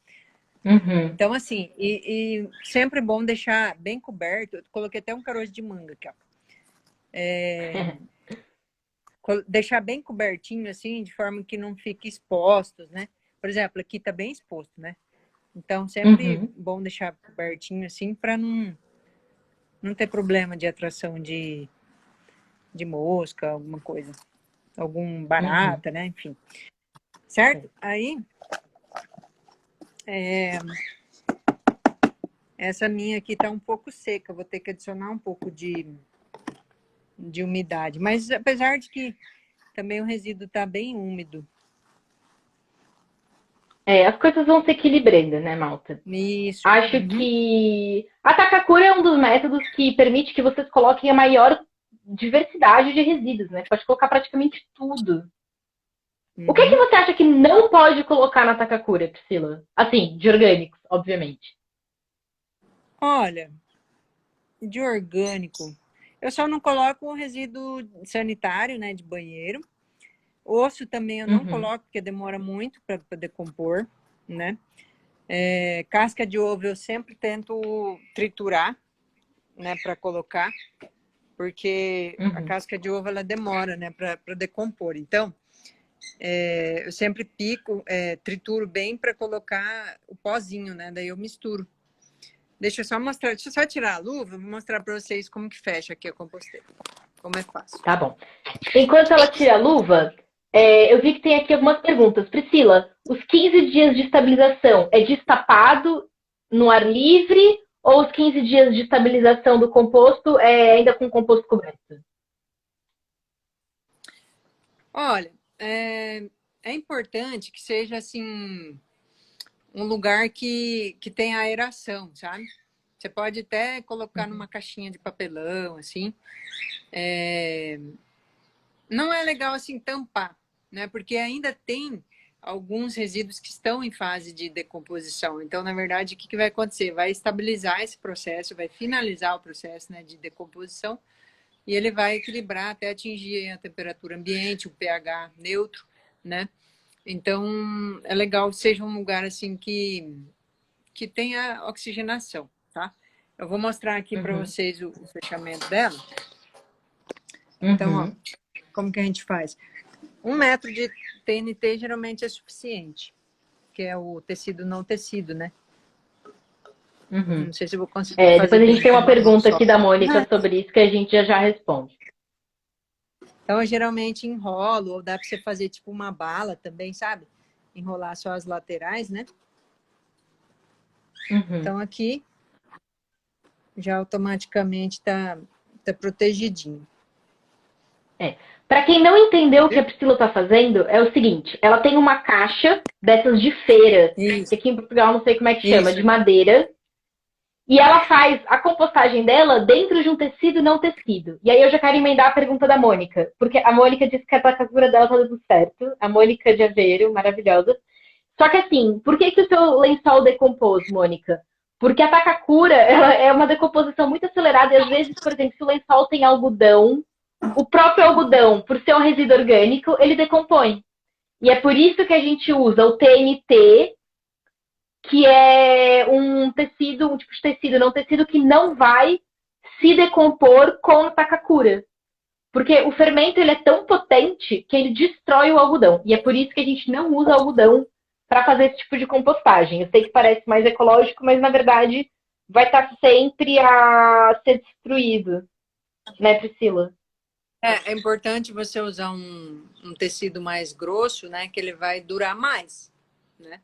Então, assim, e sempre bom deixar bem coberto. Eu coloquei até um caroço de manga aqui, ó. Deixar bem cobertinho, assim, de forma que não fique expostos, né? Por exemplo, aqui tá bem exposto, né? Então, sempre bom deixar cobertinho, assim, para não ter problema de atração de mosca, alguma coisa. Algum barata, né? Enfim. Certo? Aí, essa minha aqui tá um pouco seca. Vou ter que adicionar um pouco de umidade. Mas apesar de que também o resíduo tá bem úmido. As coisas vão se equilibrando, né, Malta? Isso. Acho que a Takakura é um dos métodos que permite que vocês coloquem a maior diversidade de resíduos, né? Você pode colocar praticamente tudo. O que você acha que não pode colocar na Takakura, Priscila? Assim, de orgânicos, obviamente. Olha, de orgânico, eu só não coloco o resíduo sanitário, né, de banheiro. Osso também eu não coloco, porque demora muito para decompor, né? Casca de ovo eu sempre tento triturar, né, para colocar, porque a casca de ovo ela demora, né, para decompor. Então, eu sempre pico, trituro bem para colocar o pozinho, né? Daí eu misturo. Deixa eu só mostrar, deixa eu só tirar a luva, vou mostrar para vocês como que fecha aqui a composteira. Como é fácil. Tá bom. Enquanto ela tira a luva, eu vi que tem aqui algumas perguntas. Priscila, os 15 dias de estabilização é destapado no ar livre ou os 15 dias de estabilização do composto é ainda com o composto coberto? Olha, é importante que seja assim um lugar que tenha aeração, sabe? Você pode até colocar numa caixinha de papelão, assim. Não é legal assim tampar, né? Porque ainda tem alguns resíduos que estão em fase de decomposição. Então, na verdade, o que vai acontecer? Vai estabilizar esse processo, vai finalizar o processo, né, de decomposição e ele vai equilibrar até atingir a temperatura ambiente, o pH neutro, né? Então, é legal que seja um lugar assim que tenha oxigenação, tá? Eu vou mostrar aqui para vocês o fechamento dela. Então, ó, como que a gente faz? 1 metro de TNT geralmente é suficiente, que é o tecido não tecido, né? Não sei se eu vou conseguir fazer. Depois a gente tem uma pergunta aqui da Mônica sobre isso que a gente já responde. Então, eu geralmente enrolo, ou dá para você fazer tipo uma bala também, sabe? Enrolar só as laterais, né? Então, aqui já automaticamente tá protegidinho. Para quem não entendeu o que a Priscila está fazendo, é o seguinte, ela tem uma caixa dessas de feira, que aqui em Portugal não sei como é que chama, de madeira, e ela faz a compostagem dela dentro de um tecido não tecido. E aí eu já quero emendar a pergunta da Mônica, porque a Mônica disse que a Takakura dela tá dando certo, a Mônica de Aveiro, maravilhosa. Só que assim, por que o seu lençol decompôs, Mônica? Porque a Takakura, ela é uma decomposição muito acelerada e às vezes, por exemplo, se o lençol tem algodão, o próprio algodão, por ser um resíduo orgânico, ele decompõe. E é por isso que a gente usa o TNT, que é um tecido, um tipo de tecido, não um tecido que não vai se decompor com a Takakura. Porque o fermento ele é tão potente que ele destrói o algodão. E é por isso que a gente não usa algodão para fazer esse tipo de compostagem. Eu sei que parece mais ecológico, mas na verdade vai estar sempre a ser destruído. Né, Priscila? É importante você usar um tecido mais grosso, né? Que ele vai durar mais, né?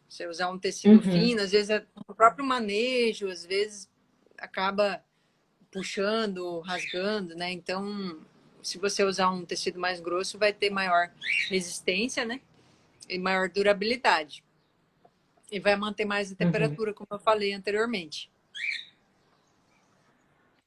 Você usar um tecido fino, às vezes é o próprio manejo, às vezes acaba puxando, rasgando, né? Então, se você usar um tecido mais grosso, vai ter maior resistência, né? E maior durabilidade. E vai manter mais a temperatura, como eu falei anteriormente.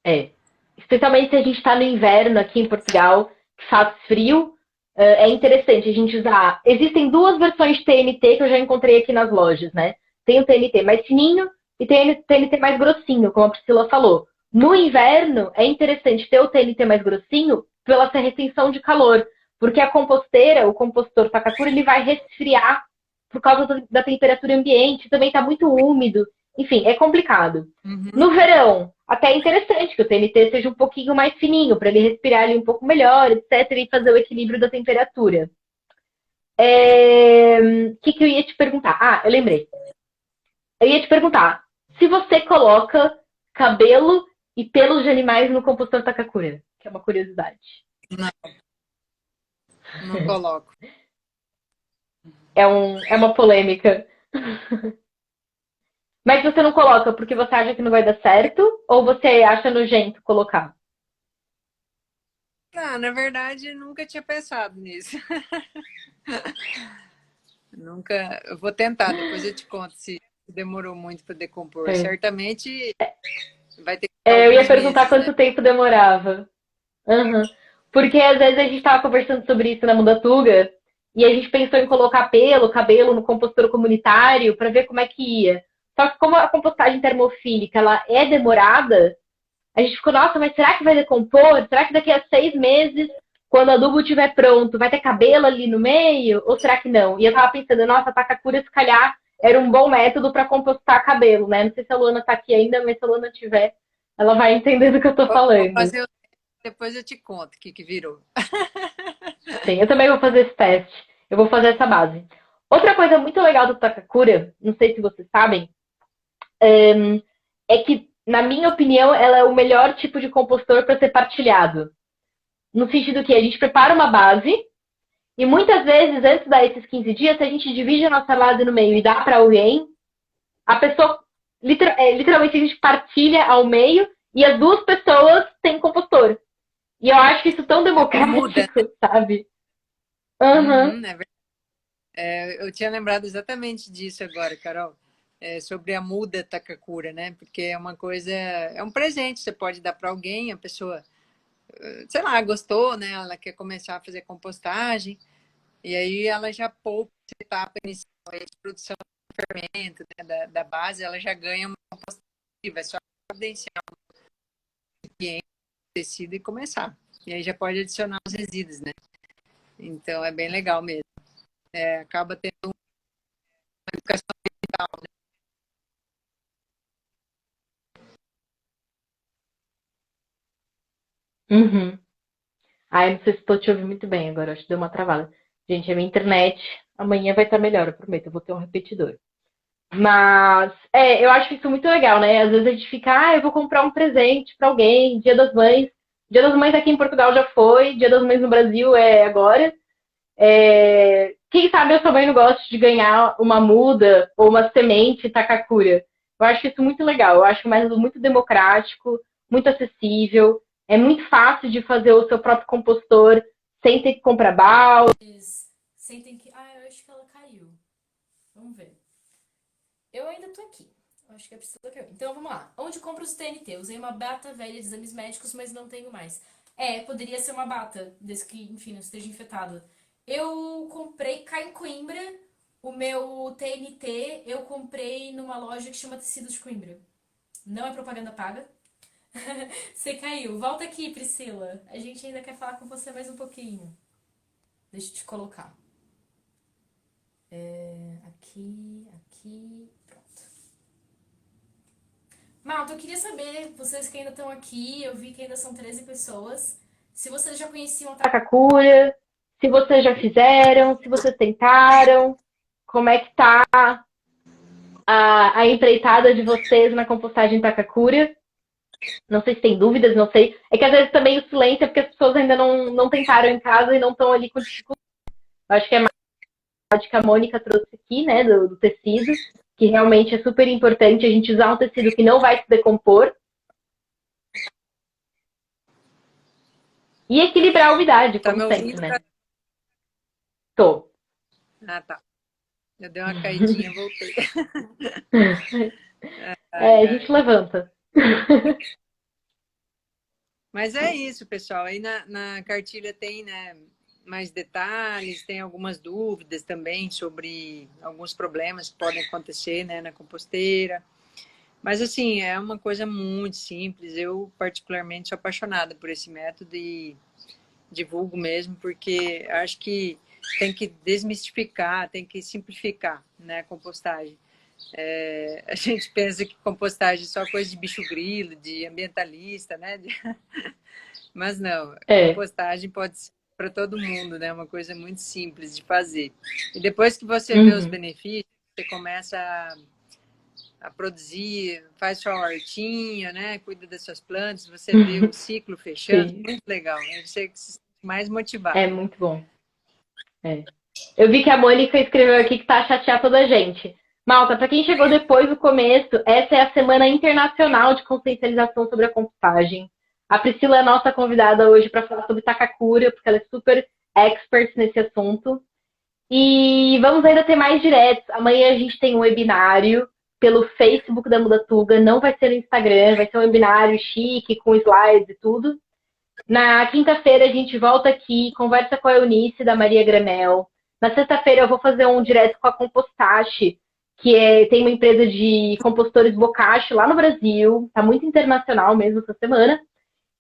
É. Especialmente se a gente está no inverno aqui em Portugal, que faz frio, é interessante a gente usar. Existem duas versões de TNT que eu já encontrei aqui nas lojas, né? Tem o TNT mais fininho e tem o TNT mais grossinho, como a Priscila falou. No inverno, é interessante ter o TNT mais grossinho pela essa retenção de calor, porque a composteira, o compostor Takakura, ele vai resfriar por causa da temperatura ambiente, também está muito úmido. Enfim, é complicado. No verão, até é interessante que o TNT seja um pouquinho mais fininho, para ele respirar ali um pouco melhor, etc., e fazer o equilíbrio da temperatura. O que eu ia te perguntar? Ah, eu lembrei. Eu ia te perguntar se você coloca cabelo e pelos de animais no compostor Takakura, que é uma curiosidade. Não, não coloco. É uma polêmica. Mas você não coloca porque você acha que não vai dar certo ou você acha nojento colocar? Não, na verdade, nunca tinha pensado nisso. Nunca. Eu vou tentar, depois eu te conto se demorou muito para decompor. É. Certamente vai ter que ficar Eu ia alguns perguntar meses, quanto né? tempo demorava. Uhum. Porque às vezes a gente estava conversando sobre isso na Mudatuga e a gente pensou em colocar cabelo no compostor comunitário para ver como é que ia. Só que como a compostagem termofílica ela é demorada, a gente ficou, nossa, mas será que vai decompor? Será que daqui a 6 meses, quando o adubo estiver pronto, vai ter cabelo ali no meio? Ou será que não? E eu tava pensando, nossa, a Takakura, se calhar, era um bom método para compostar cabelo, né? Não sei se a Luana tá aqui ainda, mas se a Luana tiver, ela vai entender do que eu tô Vou falando. fazer, depois eu te conto o que virou. Sim, eu também vou fazer esse teste. Eu vou fazer essa base. Outra coisa muito legal do Takakura, não sei se vocês sabem, é que, na minha opinião, ela é o melhor tipo de compostor para ser partilhado. No sentido que a gente prepara uma base e muitas vezes, antes desses 15 dias, se a gente divide a nossa base no meio e dá para alguém, a pessoa, literalmente, a gente partilha ao meio e as duas pessoas têm compostor. E eu acho isso tão Muda. democrático, sabe? Uhum. Uhum, é verdade. Eu tinha lembrado exatamente disso agora, Carol. Sobre a muda Takakura, né? Porque é uma coisa, é um presente, você pode dar para alguém, a pessoa, sei lá, gostou, né? Ela quer começar a fazer compostagem, e aí ela já poupa essa etapa inicial de produção de fermento, né? Da base, ela já ganha uma compostativa, é só providenciar o recipiente, o tecido e começar. E aí já pode adicionar os resíduos, né? Então é bem legal mesmo. Acaba tendo uma educação ambiental. Uhum. Ai, não sei se estou te ouvindo muito bem agora, acho que deu uma travada. Gente, a minha internet amanhã vai estar melhor, eu prometo, eu vou ter um repetidor. Mas, eu acho isso muito legal, né? Às vezes a gente fica, eu vou comprar um presente para alguém, Dia das Mães. Dia das Mães aqui em Portugal já foi, Dia das Mães no Brasil é agora. Quem sabe eu também não gosto de ganhar uma muda ou uma semente Takakura. Eu acho isso muito legal. Eu acho um método muito democrático, muito acessível. É muito fácil de fazer o seu próprio compostor sem ter que comprar balde. Sentem que. Ah, eu acho que ela caiu. Vamos ver. Eu ainda tô aqui. Eu acho que a Priscila caiu. Então vamos lá. Onde compro os TNT? Usei uma bata velha de exames médicos, mas não tenho mais. Poderia ser uma bata, desde que, enfim, não esteja infectada. Eu comprei cá em Coimbra O meu TNT eu comprei numa loja que chama Tecidos de Coimbra. Não é propaganda paga. Você caiu. Volta aqui, Priscila. A gente ainda quer falar com você mais um pouquinho. Deixa eu te colocar. Aqui. Pronto. Malta, eu queria saber, vocês que ainda estão aqui, eu vi que ainda são 13 pessoas, se vocês já conheciam a Takakura, se vocês já fizeram, se vocês tentaram, como é que tá a empreitada de vocês na compostagem Takakura. Não sei se tem dúvidas, não sei. É que às vezes também o silêncio é porque as pessoas ainda não tentaram em casa e não estão ali com dificuldade. Eu acho que é mais que a Mônica trouxe aqui, né, do tecido, que realmente é super importante a gente usar um tecido que não vai se decompor e equilibrar a umidade, Tá como me sempre, ouvindo? né? Tô. Ah, tá. Eu dei uma caidinha, voltei. A Ai, gente ai. levanta. Mas é isso, pessoal. Aí na cartilha tem, né, mais detalhes, tem algumas dúvidas também sobre alguns problemas que podem acontecer, né, na composteira. Mas, assim, é uma coisa muito simples. Eu, particularmente, sou apaixonada por esse método e divulgo mesmo, porque acho que tem que desmistificar, tem que simplificar, né, a compostagem. A gente pensa que compostagem é só coisa de bicho grilo, de ambientalista, né? Mas não, É. compostagem pode ser para todo mundo, né? Uma coisa muito simples de fazer. E depois que você vê os Uhum. benefícios, você começa a produzir, faz sua hortinha, né? Cuida das suas plantas, você vê o ciclo fechando, Sim, muito legal, né? Você se sente mais motivado. é muito bom. É. Eu vi que a Mônica escreveu aqui que tá chateada toda a gente. Malta, para quem chegou depois do começo, essa é a Semana Internacional de Consciencialização sobre a Compostagem. A Priscila é a nossa convidada hoje para falar sobre Takakura, porque ela é super expert nesse assunto. E vamos ainda ter mais diretos. Amanhã a gente tem um webinário pelo Facebook da Mudatuga, não vai ser no Instagram, vai ser um webinário chique, com slides e tudo. Na quinta-feira a gente volta aqui, conversa com a Eunice da Maria Granel. Na sexta-feira eu vou fazer um direto com a Compostache, tem uma empresa de compostores bocache lá no Brasil. Tá muito internacional mesmo essa semana.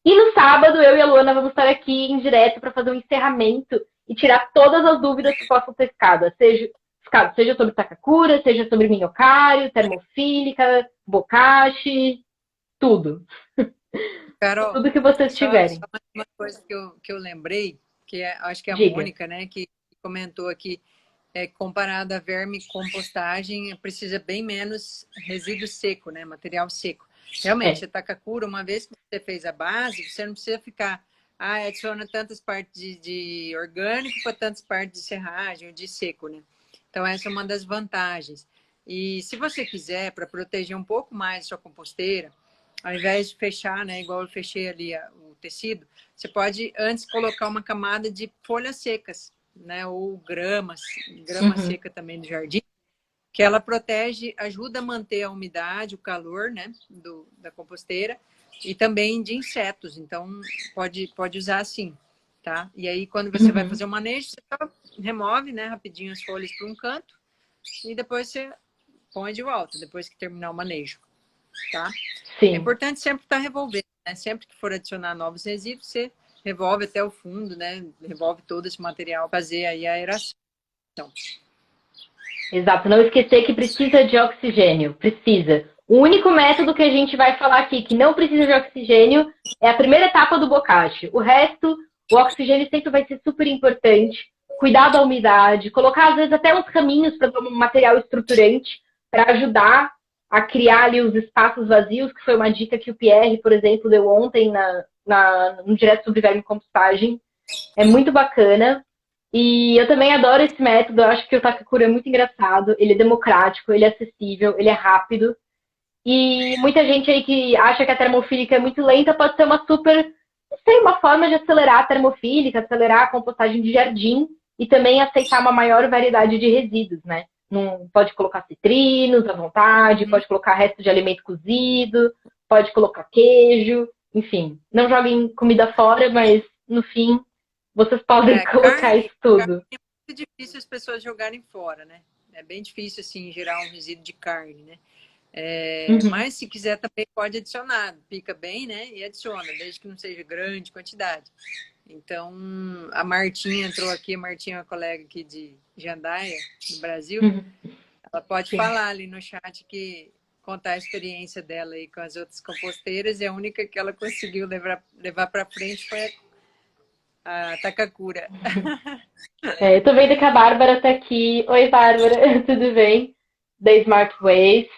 E no sábado eu e a Luana vamos estar aqui em direto para fazer um encerramento e tirar todas as dúvidas que possam ter seja sobre Takakura, seja sobre minhocário, termofílica, bocache, tudo. Carol, Tudo que vocês só tiverem. mais uma coisa que eu lembrei, acho que é a Diga. Mônica, né, que comentou aqui, comparado a verme compostagem, precisa bem menos resíduo seco, né, material seco. Realmente, É. a Takakura, uma vez que você fez a base, você não precisa ficar, adiciona tantas partes de orgânico para tantas partes de serragem ou de seco, né? Então, essa é uma das vantagens. E se você quiser, para proteger um pouco mais a sua composteira, ao invés de fechar, né, igual eu fechei ali o tecido, você pode antes colocar uma camada de folhas secas, né, ou grama Uhum. seca também do jardim, que ela protege, ajuda a manter a umidade, o calor, né, da composteira e também de insetos. Então, pode usar assim, tá? E aí, quando você vai Uhum. fazer o manejo, você só remove, né, rapidinho as folhas para um canto e depois você põe de volta, depois que terminar o manejo, tá? É Sim. importante sempre estar revolvendo, né? Sempre que for adicionar novos resíduos, você revolve até o fundo, né? Revolve todo esse material, fazer aí a aeração. Exato. Não esquecer que precisa de oxigênio. Precisa. O único método que a gente vai falar aqui que não precisa de oxigênio é a primeira etapa do bocache. O resto, o oxigênio sempre vai ser super importante. Cuidar da umidade, colocar às vezes até uns caminhos para um material estruturante para ajudar a criar ali os espaços vazios, que foi uma dica que o Pierre, por exemplo, deu ontem no Direto sobre Vermicompostagem. É muito bacana. E eu também adoro esse método. Eu acho que o Takakura é muito engraçado. Ele é democrático, ele é acessível, ele é rápido. E muita gente aí que acha que a termofílica é muito lenta pode ser uma super, não sei, uma forma de acelerar a termofílica, acelerar a compostagem de jardim e também aceitar uma maior variedade de resíduos, né? Não, pode colocar citrinos à vontade, Uhum. pode colocar resto de alimento cozido, pode colocar queijo, enfim. Não joguem comida fora, mas no fim vocês podem colocar Carne isso tudo. é muito difícil as pessoas jogarem fora, né? É bem difícil, assim, gerar um resíduo de carne, né? Uhum. Mas se quiser também pode adicionar, pica bem, né? E adiciona, desde que não seja grande quantidade. Então, a Martinha entrou aqui, a Martinha é uma colega aqui de Jandaia, do Brasil. Uhum. Ela pode Sim. falar ali no chat que contar a experiência dela aí com as outras composteiras e a única que ela conseguiu levar para frente foi a Takakura. Eu tô vendo que a Bárbara tá aqui. Oi, Bárbara, tudo bem? Da Smart Waste.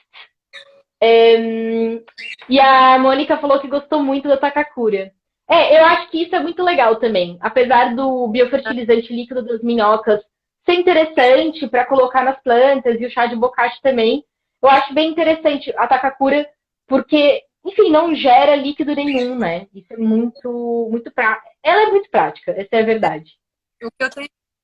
E a Mônica falou que gostou muito da Takakura. Eu acho que isso é muito legal também. Apesar do biofertilizante líquido das minhocas ser interessante para colocar nas plantas e o chá de bocashi também, eu acho bem interessante a Takakura porque, enfim, não gera líquido nenhum, né? Isso é muito prático. Ela é muito prática, essa é a verdade.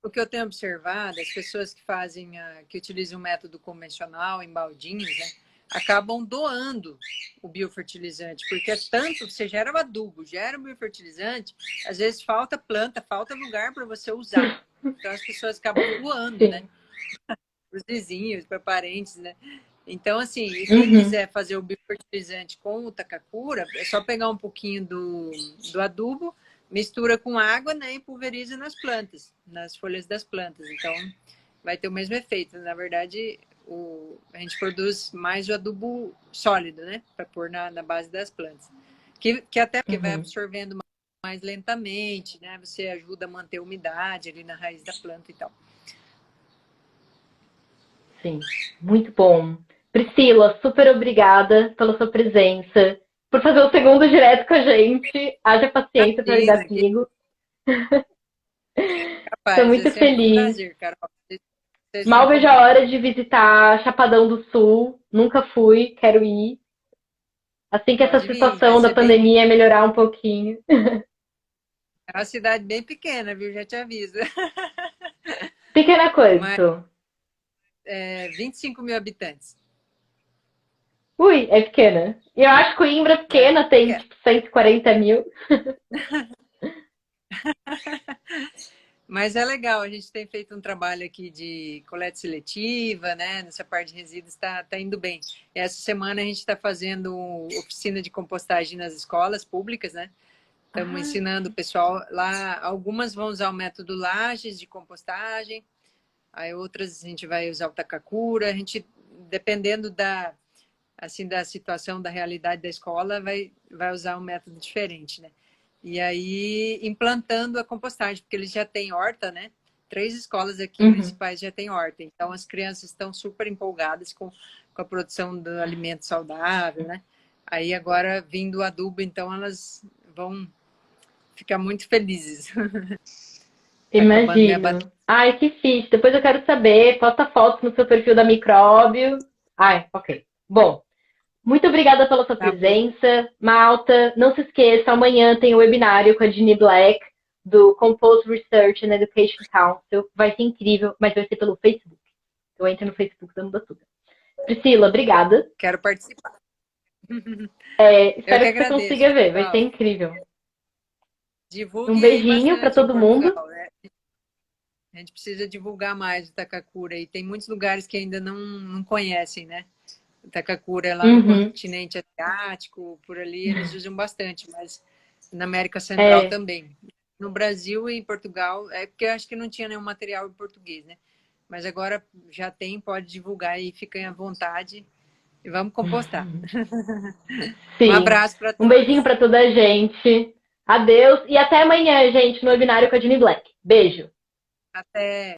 O que eu tenho observado, as pessoas que fazem, que utilizam o método convencional em baldinhos, né, acabam doando o biofertilizante, porque é tanto, você gera o adubo, gera o biofertilizante, às vezes falta planta, falta lugar para você usar. Então as pessoas acabam doando, Sim. né? Para os vizinhos, para parentes, né? Então, assim, quem quiser fazer o biofertilizante com o Takakura, é só pegar um pouquinho do adubo, mistura com água, né, e pulveriza nas plantas, nas folhas das plantas. Então, vai ter o mesmo efeito. Na verdade, a gente produz mais o adubo sólido, né, para pôr na base das plantas. Que até porque vai absorvendo mais lentamente, né, você ajuda a manter a umidade ali na raiz da planta e tal. Sim, muito bom. Priscila, super obrigada pela sua presença, por fazer o segundo direto com a gente. Haja paciência para lidar comigo. Estou Capaz, é muito sempre um feliz. prazer, Carol. Vocês Mal não vejo a combinar. hora de visitar Chapadão do Sul. Nunca fui, quero ir. Assim que essa Pode vir, vai situação da ser bem. pandemia melhorar um pouquinho. É uma cidade bem pequena, viu? Já te aviso. Pequena Mas quanto? 25 mil habitantes. Ui, é pequena. E eu acho que Coimbra é É pequena, tem pequena. tipo 140 mil. Mas é legal, a gente tem feito um trabalho aqui de coleta seletiva, né? Nessa parte de resíduos está indo bem. Essa semana a gente está fazendo oficina de compostagem nas escolas públicas, né? Estamos ensinando o pessoal lá. Algumas vão usar o método Lages de compostagem, aí outras a gente vai usar o Takakura. A gente, dependendo da situação, da realidade da escola, vai usar um método diferente, né? E aí, implantando a compostagem, porque eles já têm horta, né? 3 escolas aqui municipais já têm horta. Então, as crianças estão super empolgadas com a produção do alimento saudável, né? Aí, agora, vindo o adubo, então, elas vão ficar muito felizes. Tá acabando minha Imagino. batata. Ai, que fixe. Depois eu quero saber. Posta fotos no seu perfil da Micróbio. Ai, ok. Bom, muito obrigada pela sua Tá bom. presença. Malta, não se esqueça, amanhã tem o webinário com a Ginny Black, do Compost Research and Education Council. Vai ser incrível, mas vai ser pelo Facebook. Então entra no Facebook da Muda Tudo. Priscila, obrigada. Quero participar. Eu que Espero que você agradeço, consiga ver, vai ser Carol. incrível. Um Divulgue aí beijinho para bastante em todo mundo. Portugal, né? A gente precisa divulgar mais o Takakura e tem muitos lugares que ainda não conhecem, né? O Takakura é lá no continente asiático, por ali eles usam bastante, mas na América Central também. No Brasil e em Portugal, é porque eu acho que não tinha nenhum material em português, né? Mas agora já tem, pode divulgar e fiquem à vontade e vamos compostar. Um Sim. abraço para Um todos. beijinho para toda a gente. Adeus e até amanhã, gente, no webinário com a Ginny Black. Beijo. Até.